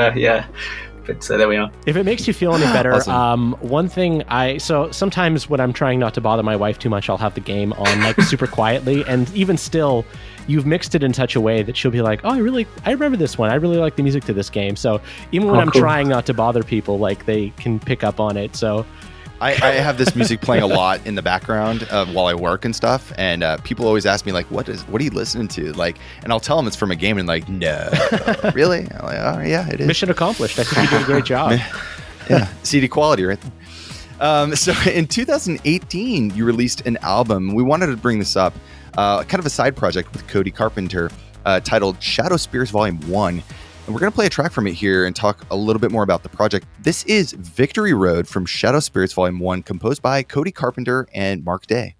but there we are. If it makes you feel any better, Awesome. One thing so sometimes when I'm trying not to bother my wife too much, I'll have the game on like super quietly, and even still, you've mixed it in such a way that she'll be like, oh, I remember this one. I really like the music to this game. So even when I'm trying not to bother people, like they can pick up on it. So I have this music playing a lot in the background while I work and stuff, and people always ask me like, "What are you listening to?" Like, and I'll tell them it's from a game, and like, "No, really?" I'm like, "Oh yeah, it is." Mission accomplished. I think you did a great job. Yeah, CD quality, right there. So in 2018, you released an album. We wanted to bring this up, kind of a side project with Cody Carpenter, titled Shadow Spears Volume 1. And we're going to play a track from it here and talk a little bit more about the project. This is Victory Road from Shadow Spirits Volume 1, composed by Cody Carpenter and Mark Day.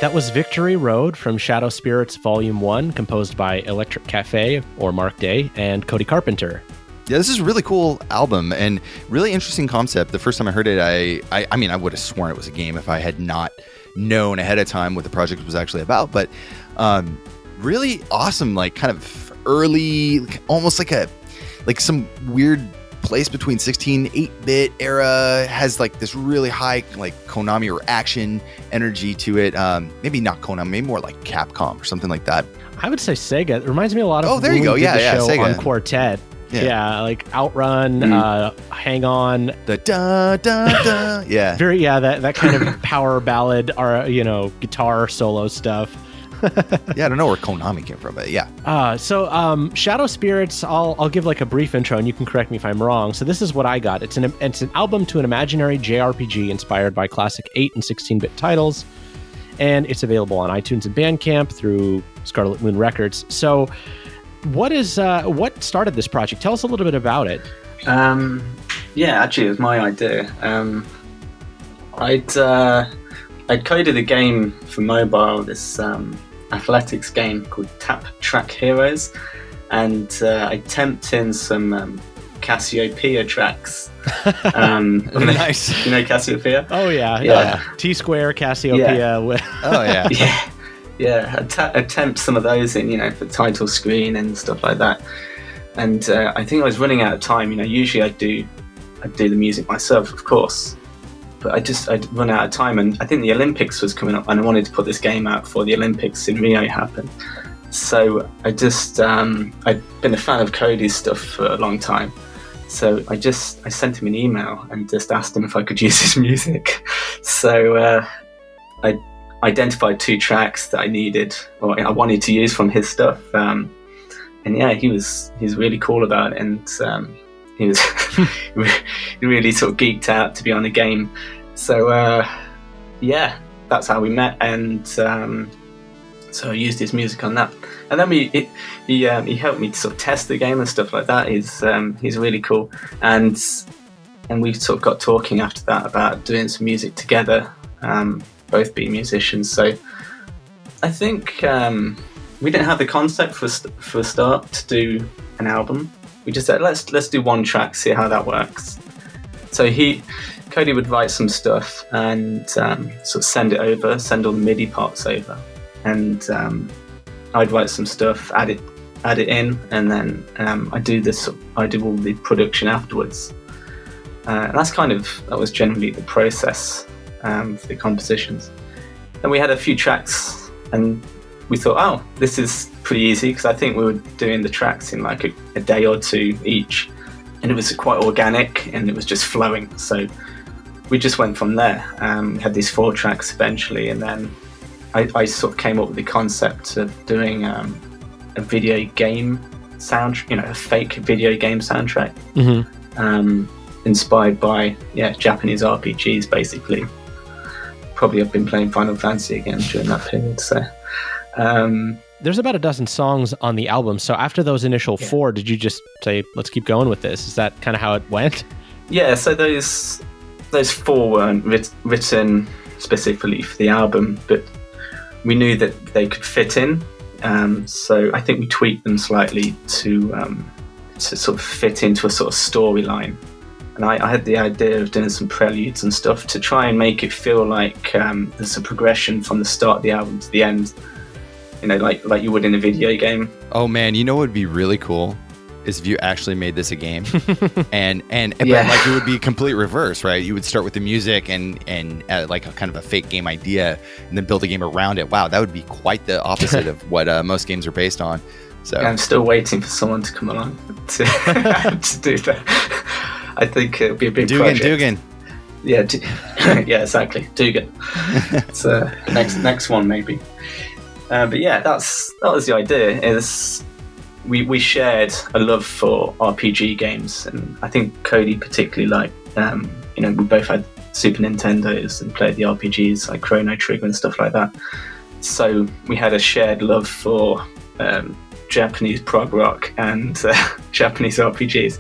that was Victory Road from Shadow Spirits Volume 1, composed by Electric Cafe, or Mark Day, and Cody Carpenter. Yeah, this is a really cool album and really interesting concept. The first time I heard it, I mean, I would have sworn it was a game if I had not known ahead of time what the project was actually about. But really awesome, like kind of early, almost like some weird place between 16, 8-bit era, has like this really high like Konami or action energy to it. Maybe not Konami, maybe more like Capcom or something like that. I would say Sega. It reminds me a lot of there you go. the show Sega. on Quartet. Yeah, like Outrun, Hang On. The da da da. Yeah. That kind of power ballad or guitar solo stuff. Yeah, I don't know where Konami came from, but yeah. So Shadow Spirits, I'll give like a brief intro and you can correct me if I'm wrong. So this is what I got. It's an album to an imaginary JRPG inspired by classic 8 and 16-bit titles. And it's available on iTunes and Bandcamp through Scarlet Moon Records. So what started this project? Tell us a little bit about it. Yeah, actually, it was my idea. I'd coded a game for mobile, this athletics game called Tap Track Heroes, and I temped in some Cassiopeia tracks. Nice. You know Cassiopeia? Oh yeah. T-Square, Cassiopeia. Yeah. Oh yeah. Yeah. Attempt some of those in, for title screen and stuff like that. And I think I was running out of time. Usually I'd do the music myself, of course. But I'd run out of time, and I think the Olympics was coming up, and I wanted to put this game out before the Olympics in Rio happened. So I'd been a fan of Cody's stuff for a long time. So I sent him an email and just asked him if I could use his music. So I identified 2 tracks that I needed, or I wanted to use from his stuff. And yeah, he was really cool about it, and he was really sort of geeked out to be on the game. So yeah, that's how we met, and so I used his music on that. And then he helped me to sort of test the game and stuff like that. He's really cool, and we sort of got talking after that about doing some music together, both being musicians. So I think we didn't have the concept for a start to do an album. We just said let's do one track, see how that works. So Cody would write some stuff and sort of send all the MIDI parts over, and I'd write some stuff, add it in, and then I do all the production afterwards. And that was generally the process for the compositions. And we had a few tracks, and we thought, oh, this is pretty easy, because I think we were doing the tracks in like a day or 2 each, and it was quite organic and it was just flowing. So we just went from there. We had these 4 tracks eventually, and then I sort of came up with the concept of doing a video game sound, a fake video game soundtrack, inspired by Japanese RPGs basically. Probably I've been playing Final Fantasy again during that period. So there's about a dozen songs on the album. So after those initial 4, did you just say, let's keep going with this? Is that kind of how it went? Yeah, so those 4 weren't written specifically for the album, but we knew that they could fit in. So I think we tweaked them slightly to sort of fit into a sort of storyline. And I had the idea of doing some preludes and stuff to try and make it feel like there's a progression from the start of the album to the end. Like you would in a video game. Oh man, what would be really cool is if you actually made this a game, and but like it would be complete reverse, right? You would start with the music and like a kind of a fake game idea, and then build a game around it. Wow, that would be quite the opposite of what most games are based on. So I'm still waiting for someone to come along to do that. I think it would be a big project. Dugan. Yeah, yeah, exactly. Dugan. So next one maybe. But yeah, that was the idea. Is we shared a love for RPG games, and I think Cody particularly liked. We both had Super Nintendos and played the RPGs like Chrono Trigger and stuff like that. So we had a shared love for Japanese prog rock and Japanese RPGs.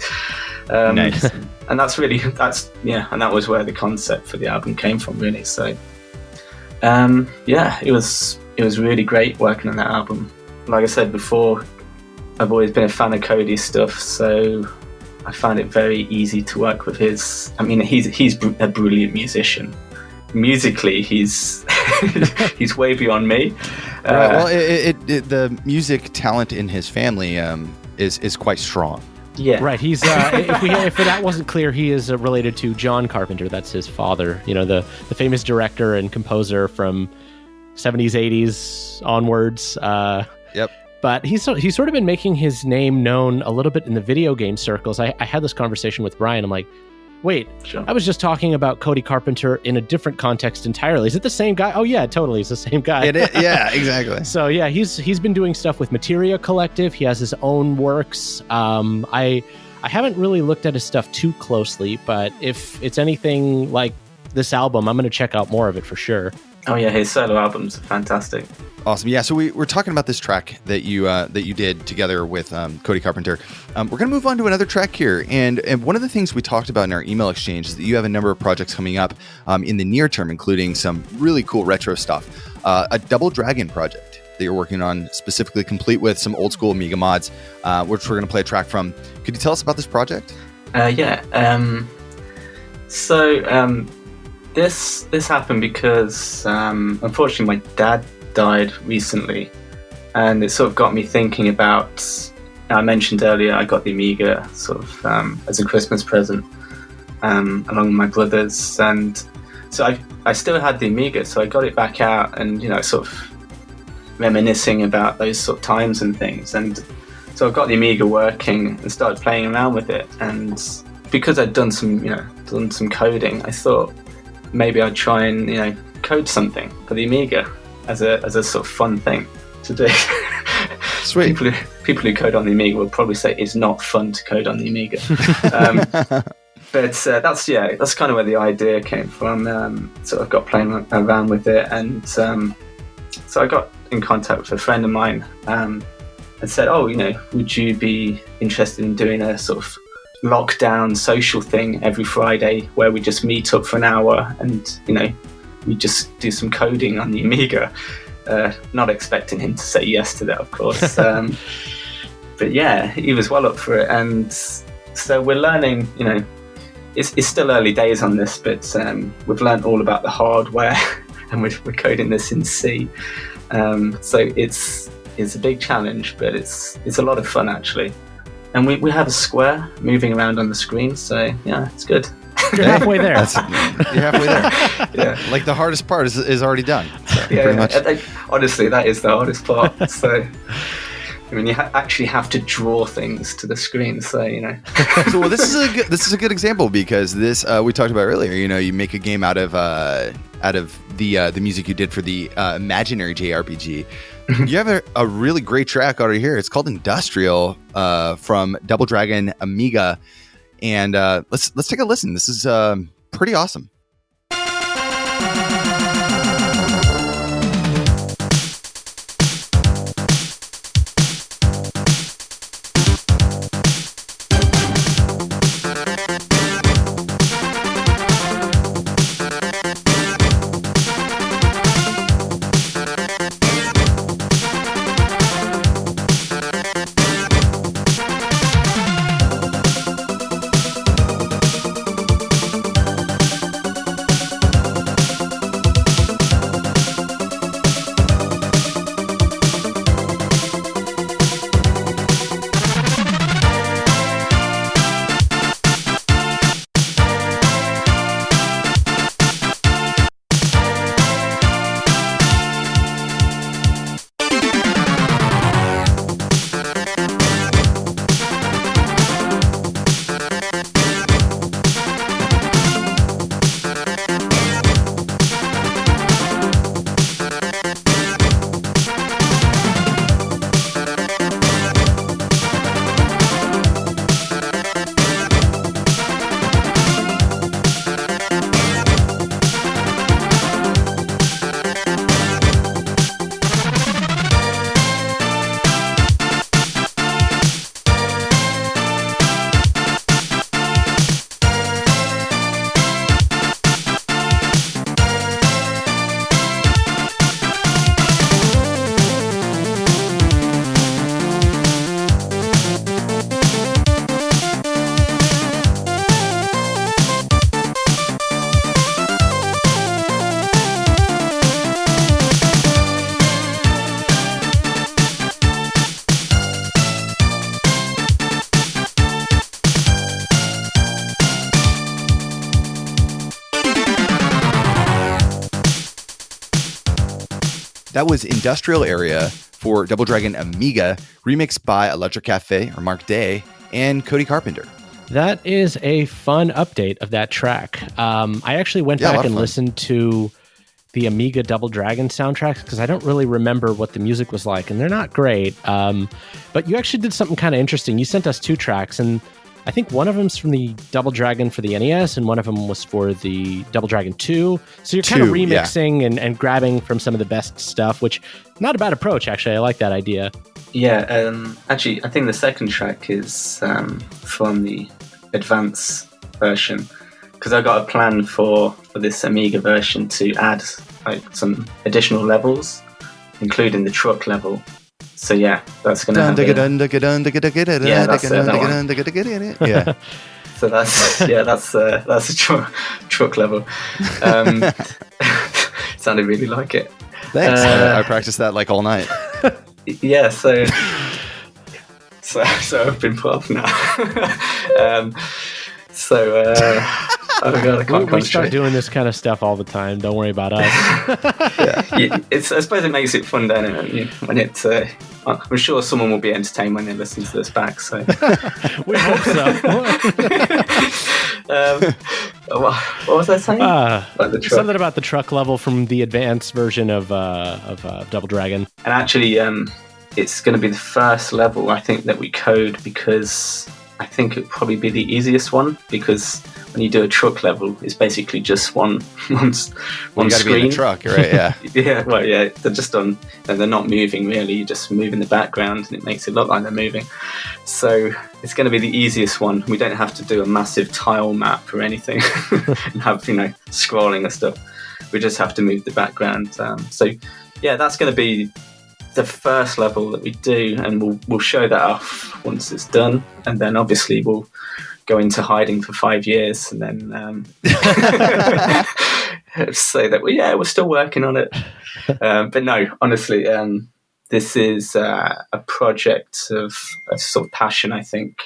Nice. And and that was where the concept for the album came from, really. So Yeah, it was really great working on that album. Like I said before, I've always been a fan of Cody's stuff, so I found it very easy to work with his. I mean, he's a brilliant musician. Musically, he's he's way beyond me. Right, well, the music talent in his family is quite strong. Yeah, right. He's if that wasn't clear, he is related to John Carpenter. That's his father. You know, the famous director and composer from 70s, 80s onwards. Yep. But he's sort of been making his name known a little bit in the video game circles. I had this conversation with Brian. I'm like, wait, sure. I was just talking about Cody Carpenter in a different context entirely. Is it the same guy? Oh yeah, totally. It's the same guy. Yeah, exactly. So yeah, he's been doing stuff with Materia Collective. He has his own works. I haven't really looked at his stuff too closely, but if it's anything like this album, I'm going to check out more of it for sure. Oh yeah, his solo albums are fantastic. Awesome. Yeah, so we're talking about this track that you did together with Cody Carpenter. We're going to move on to another track here. And one of the things we talked about in our email exchange is that you have a number of projects coming up in the near term, including some really cool retro stuff. A Double Dragon project that you're working on, specifically complete with some old school Amiga mods, which we're going to play a track from. Could you tell us about this project? Yeah. This happened because unfortunately my dad died recently, and it sort of got me thinking about. I mentioned earlier I got the Amiga sort of as a Christmas present along with my brothers, and so I still had the Amiga, so I got it back out and sort of reminiscing about those sort of times and things, and so I got the Amiga working and started playing around with it, and because I'd done some coding, I thought maybe I'd try and code something for the Amiga as a sort of fun thing to do. Sweet. People who code on the Amiga will probably say it's not fun to code on the Amiga. But that's kind of where the idea came from. So I got playing around with it, and so I got in contact with a friend of mine and said, would you be interested in doing a sort of lockdown social thing every Friday where we just meet up for an hour and we just do some coding on the Amiga. Not expecting him to say yes to that, of course. But yeah, he was well up for it, and so we're learning. It's still early days on this, but we've learned all about the hardware, and we're coding this in C. So it's a big challenge, but it's a lot of fun actually. And we have a square moving around on the screen, so yeah, it's good. You're halfway there. You're halfway there. Yeah, like the hardest part is already done. So yeah, pretty much. Honestly, that is the hardest part. So, I mean, you actually have to draw things to the screen. So So well, this is a good example, because this we talked about earlier. You make a game out of the music you did for the Imaginary JRPG. You have a really great track out of here. It's called Industrial from Double Dragon Amiga. And let's take a listen. This is pretty awesome. That was Industrial Area for Double Dragon Amiga, remixed by Electric Cafe, or Mark Day, and Cody Carpenter. That is a fun update of that track. I actually went back and listened to the Amiga Double Dragon soundtracks because I don't really remember what the music was like, and they're not great. But you actually did something kind of interesting. You sent us 2 tracks, and I think one of them's from the Double Dragon for the NES, and one of them was for the Double Dragon 2. So you're kind of remixing and grabbing from some of the best stuff, which not a bad approach, actually. I like that idea. Yeah, actually, I think the second track is from the Advance version, because I got a plan for this Amiga version to add like some additional levels, including the truck level. So yeah, that's going to have yeah, that's that one. Yeah. So that's a truck level. Sounded really like it. Thanks. I practiced that like all night. Yeah, so I've been put off now. Oh God, I can't we start doing this kind of stuff all the time. Don't worry about us. Yeah, I suppose it makes it fun, doesn't it? When it's, I'm sure someone will be entertained when they listen to this back. So we hope so. What was I saying? Something about the truck level from the advanced version of Double Dragon. And actually, it's going to be the first level I think that we code, because I think it'd probably be the easiest one, because when you do a truck level, it's basically just one you screen. Gotta be in the truck, right? Yeah. Yeah. Well, yeah. They're just on, and they're not moving really. You just move in the background, and it makes it look like they're moving. So it's going to be the easiest one. We don't have to do a massive tile map or anything, and have scrolling and stuff. We just have to move the background. So yeah, that's going to be the first level that we do, and we'll show that off once it's done, and then obviously we'll go into hiding for 5 years, and then say that we're still working on it. But no, honestly, this is a project of sort of passion, I think,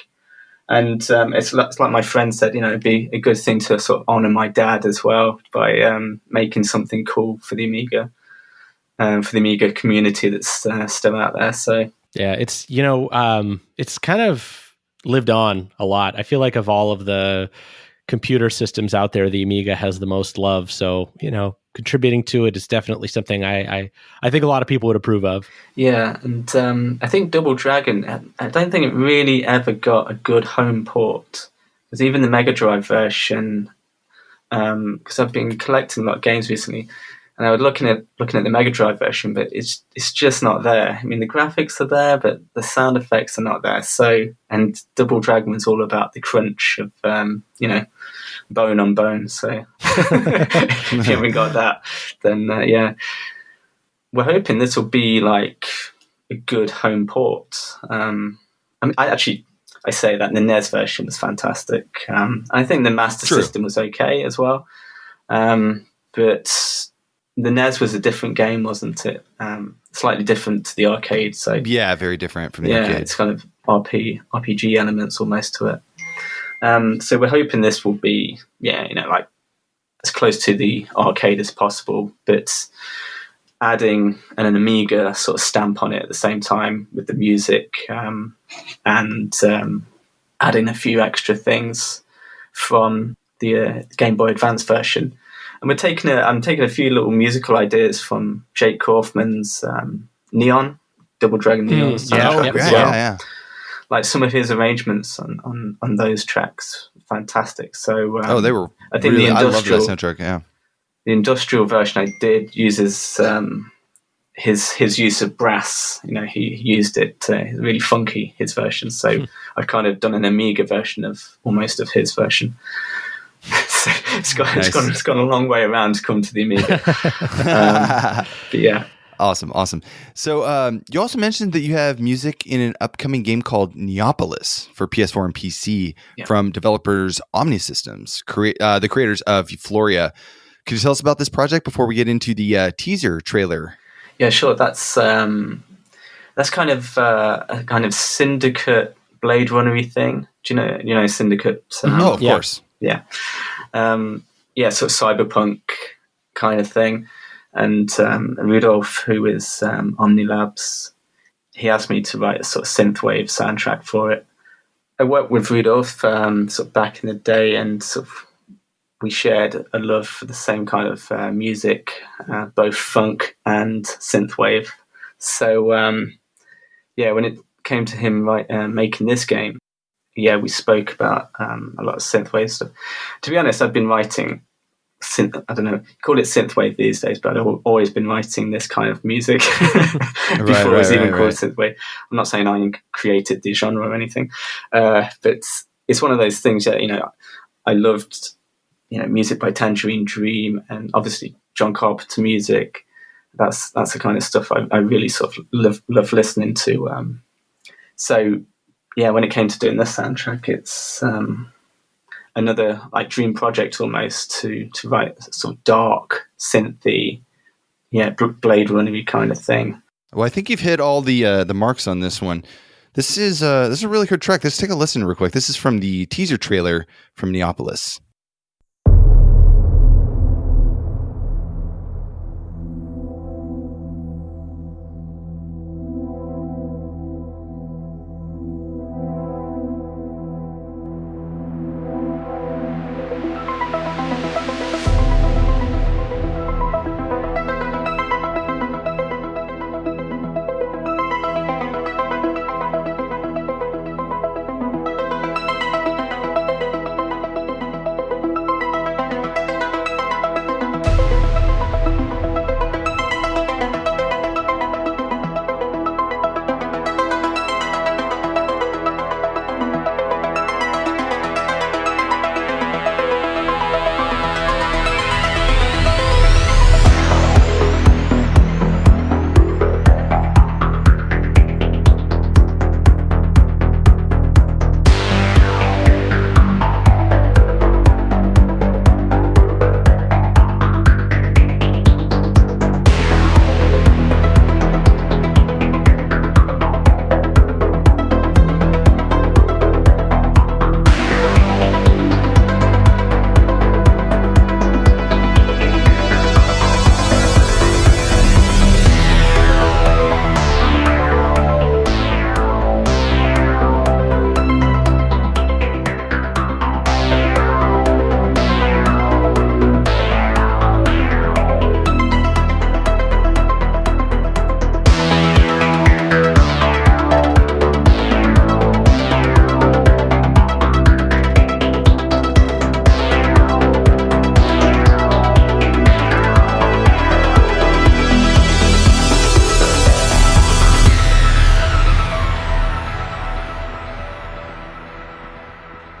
and it's like my friend said, it'd be a good thing to sort of honor my dad as well by making something cool for the Amiga. For the Amiga community that's still out there. So yeah, it's it's kind of lived on a lot. I feel like of all of the computer systems out there, the Amiga has the most love. So contributing to it is definitely something I think a lot of people would approve of. Yeah, and I think Double Dragon, I don't think it really ever got a good home port. Because even the Mega Drive version, because I've been collecting a lot of games recently, and I was looking at the Mega Drive version, but it's just not there. I mean, the graphics are there, but the sound effects are not there. So, and Double Dragon was all about the crunch of, bone on bone. So, if you haven't got that, then yeah, we're hoping this will be like a good home port. I mean, I say that the NES version was fantastic. I think the Master System was okay as well, but the NES was a different game, wasn't it? Slightly different to the arcade. So yeah, very different from the arcade. Yeah, it's kind of RPG elements almost to it. So we're hoping this will be, like as close to the arcade as possible, but adding an Amiga sort of stamp on it at the same time with the music, and adding a few extra things from the Game Boy Advance version. And I'm taking a few little musical ideas from Jake Kaufman's Neon, Double Dragon Neon soundtrack as well. Yeah. Like some of his arrangements on those tracks, fantastic. So they were. I think I love that soundtrack. Yeah, the industrial version I did uses his use of brass. He used it really funky, his version. So I've kind of done an Amiga version of almost of his version. So it's gone a long way around to come to the Amiga. But yeah. Awesome. So you also mentioned that you have music in an upcoming game called Neopolis for PS4 and PC from developers Omni Systems, the creators of Euphoria. Could you tell us about this project before we get into the teaser trailer? Yeah, sure. That's kind of a kind of Syndicate Blade Runner-y thing. Do you know Syndicate? Of course. Yeah. Sort of cyberpunk kind of thing. And Rudolph, who is Omnilabs, he asked me to write a sort of synthwave soundtrack for it. I worked with Rudolph sort of back in the day, and sort of we shared a love for the same kind of music, both funk and synthwave. So when it came to him making this game, we spoke about a lot of synthwave stuff. To be honest, I've been writing I don't know, call it synthwave these days, but I've always been writing this kind of music before it was even called synthwave. I'm not saying I created the genre or anything, but it's one of those things that, I loved, music by Tangerine Dream and obviously John Carpenter music. That's the kind of stuff I really sort of love listening to. So when it came to doing this soundtrack, it's another like dream project almost to write sort of dark synthy, Blade Runner-y kind of thing. Well, I think you've hit all the marks on this one. This is a really good track. Let's take a listen real quick. This is from the teaser trailer from Neopolis.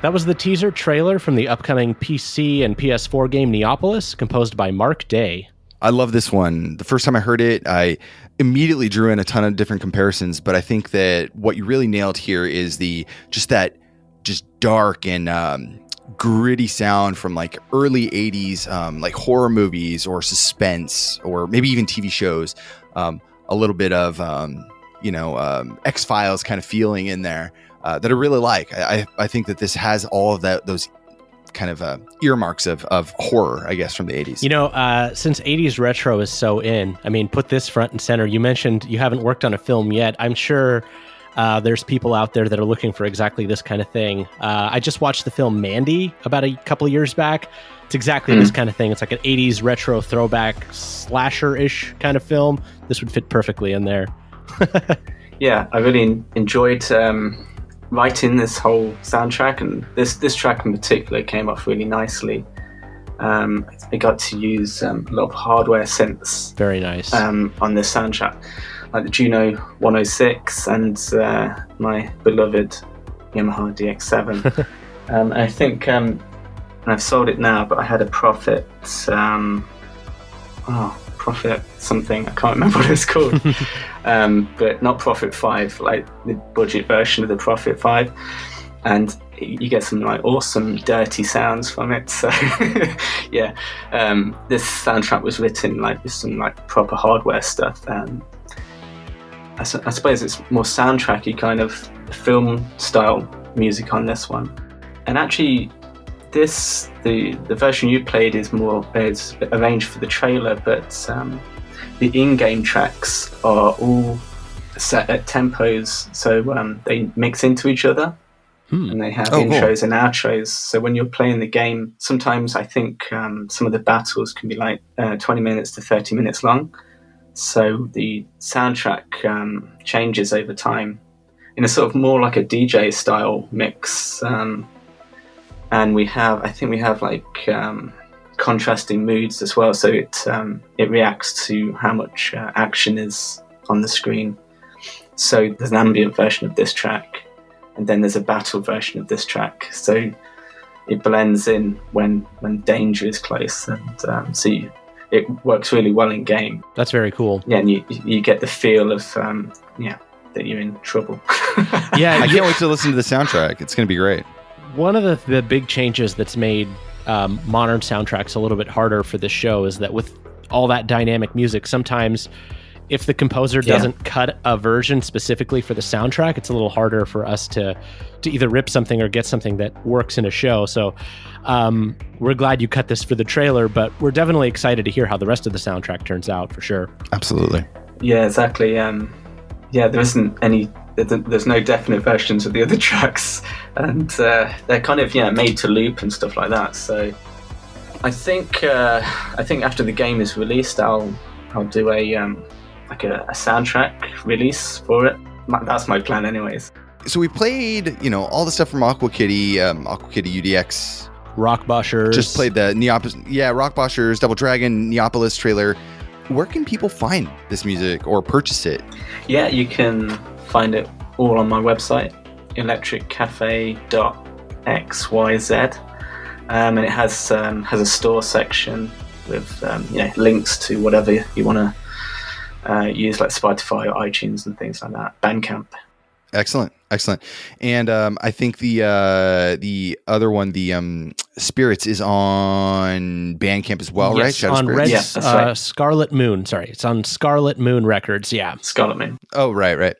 That was the teaser trailer from the upcoming PC and PS4 game Neopolis, composed by Mark Day. I love this one. The first time I heard it, I immediately drew in a ton of different comparisons, but I think that what you really nailed here is just dark and gritty sound from like early 80s, like horror movies or suspense or maybe even TV shows. A little bit of, X-Files kind of feeling in there that I really like. I think that this has all of those kind of earmarks of horror, I guess, from the 80s. Since 80s retro is so in, I mean, put this front and center. You mentioned you haven't worked on a film yet. I'm sure there's people out there that are looking for exactly this kind of thing. I just watched the film Mandy about a couple of years back. It's exactly this kind of thing. It's like an 80s retro throwback slasher-ish kind of film. This would fit perfectly in there. Yeah, I really enjoyed writing this whole soundtrack, and this track in particular came off really nicely. I got to use a lot of hardware synths. Very nice. On this soundtrack, like the Juno 106 and my beloved Yamaha DX7. I think, and I've sold it now, but I had a Prophet, Prophet something, I can't remember what it's called. But not Prophet 5, like the budget version of the Prophet 5. And you get some like awesome dirty sounds from it. So yeah, this soundtrack was written like with some like proper hardware stuff. I suppose it's more soundtracky kind of film style music on this one. And actually, the version you played is arranged for the trailer, but the in-game tracks are all set at tempos, so they mix into each other, and they have intros and outros. So when you're playing the game, sometimes I think some of the battles can be like 20 minutes to 30 minutes long. So the soundtrack changes over time in a sort of more like a DJ style mix. And we have like contrasting moods as well. So it reacts to how much action is on the screen. So there's an ambient version of this track, and then there's a battle version of this track. So it blends in when danger is close, and it works really well in game. That's very cool. Yeah, and you get the feel of that you're in trouble. Yeah, I can't wait to listen to the soundtrack. It's going to be great. One of the big changes that's made modern soundtracks a little bit harder for this show is that with all that dynamic music, sometimes if the composer doesn't cut a version specifically for the soundtrack, it's a little harder for us to either rip something or get something that works in a show. So we're glad you cut this for the trailer, but we're definitely excited to hear how the rest of the soundtrack turns out, for sure. Absolutely. Yeah, exactly. There isn't any... There's no definite versions of the other tracks, and they're kind of made to loop and stuff like that. So I think after the game is released, I'll do a soundtrack release for it. That's my plan, anyways. So we played, all the stuff from Aqua Kitty, Aqua Kitty UDX, Rock Boshers. Just played the Neopolis, Rock Boshers, Double Dragon, Neopolis trailer. Where can people find this music or purchase it? Yeah, you can find it all on my website, electriccafe.xyz, and it has a store section with links to whatever you want to use, like Spotify or iTunes and things like that. Bandcamp. Excellent. And I think the other one, the Spirits, is on Bandcamp as well, right? On Red, right. Scarlet Moon. Sorry, it's on Scarlet Moon Records. Yeah, Scarlet Moon. Oh, right.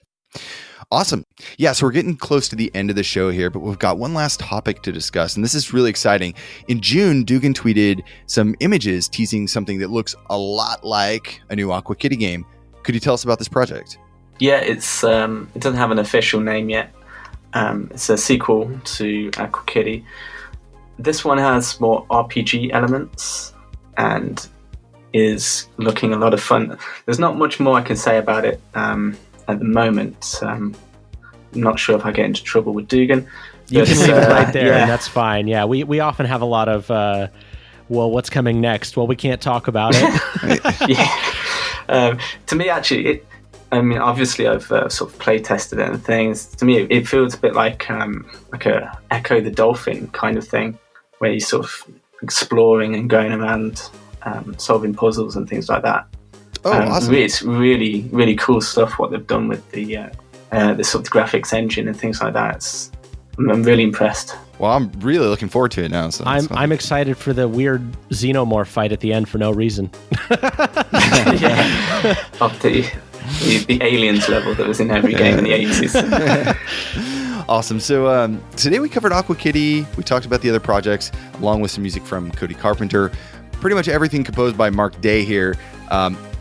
Awesome. Yeah, so we're getting close to the end of the show here, but we've got one last topic to discuss, and this is really exciting. In June, Dugan tweeted some images teasing something that looks a lot like a new Aqua Kitty game. Could you tell us about this project? Yeah, it doesn't have an official name yet. It's a sequel to Aqua Kitty. This one has more RPG elements and is looking a lot of fun. There's not much more I can say about it at the moment. I'm not sure if I get into trouble with Dugan. You can leave it right there, and that's fine. Yeah, we often have a lot of, what's coming next? Well, we can't talk about it. To me, actually, obviously I've sort of play tested it and things. To me, it feels a bit like a Echo the Dolphin kind of thing, where you're sort of exploring and going around solving puzzles and things like that. Oh, awesome. It's really, really cool stuff what they've done with the sort of graphics engine and things like that. I'm really impressed. Well, I'm really looking forward to it now. So I'm excited for the weird xenomorph fight at the end for no reason. Of the aliens level that was in every game in the 80s. Awesome. So today we covered Aqua Kitty. We talked about the other projects, along with some music from Cody Carpenter. Pretty much everything composed by Mark Day here.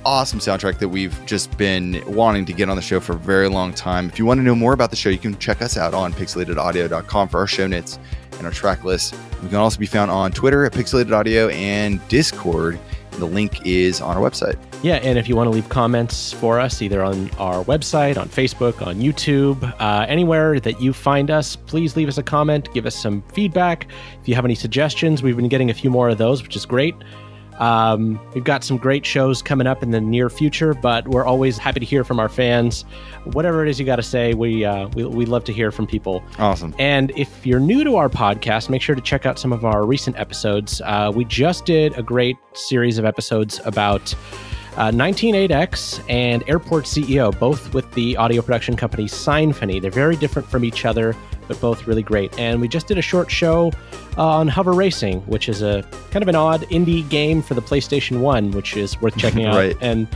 Awesome soundtrack that we've just been wanting to get on the show for a very long time. If you want to know more about the show, you can check us out on pixelatedaudio.com for our show notes and our track list. We can also be found on Twitter at Pixelated Audio and Discord. The link is on our website. Yeah, and if you want to leave comments for us, either on our website, on Facebook, on YouTube, anywhere that you find us, please leave us a comment, give us some feedback. If you have any suggestions, we've been getting a few more of those, which is great. We've got some great shows coming up in the near future, but we're always happy to hear from our fans. Whatever it is you got to say, we love to hear from people. Awesome. And if you're new to our podcast, make sure to check out some of our recent episodes. We just did a great series of episodes about 198X and Airport CEO, both with the audio production company Symphony. They're very different from each other, but both really great. And we just did a short show on Hover Racing, which is a kind of an odd indie game for the PlayStation 1, which is worth checking out. Right. And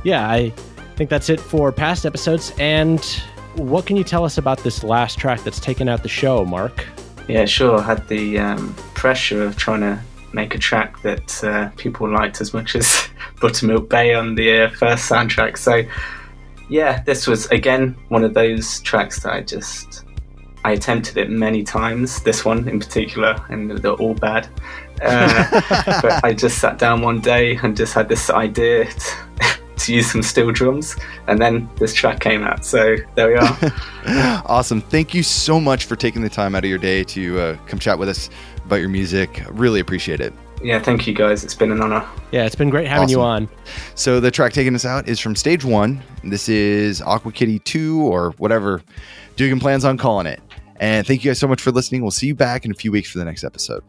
yeah, I think that's it for past episodes. And what can you tell us about this last track that's taken out the show, Mark? Yeah, sure. I had the pressure of trying to make a track that people liked as much as Buttermilk Bay on the first soundtrack. So yeah, this was again one of those tracks that I attempted it many times, this one in particular, and they're all bad. But I just sat down one day and just had this idea to use some steel drums, and then this track came out. So there we are. Awesome. Thank you so much for taking the time out of your day to come chat with us about your music. Really appreciate it. Yeah, thank you guys. It's been an honor. Yeah, it's been great having you on. So the track taking us out is from Stage 1. This is Aqua Kitty 2 or whatever Dugan plans on calling it. And thank you guys so much for listening. We'll see you back in a few weeks for the next episode.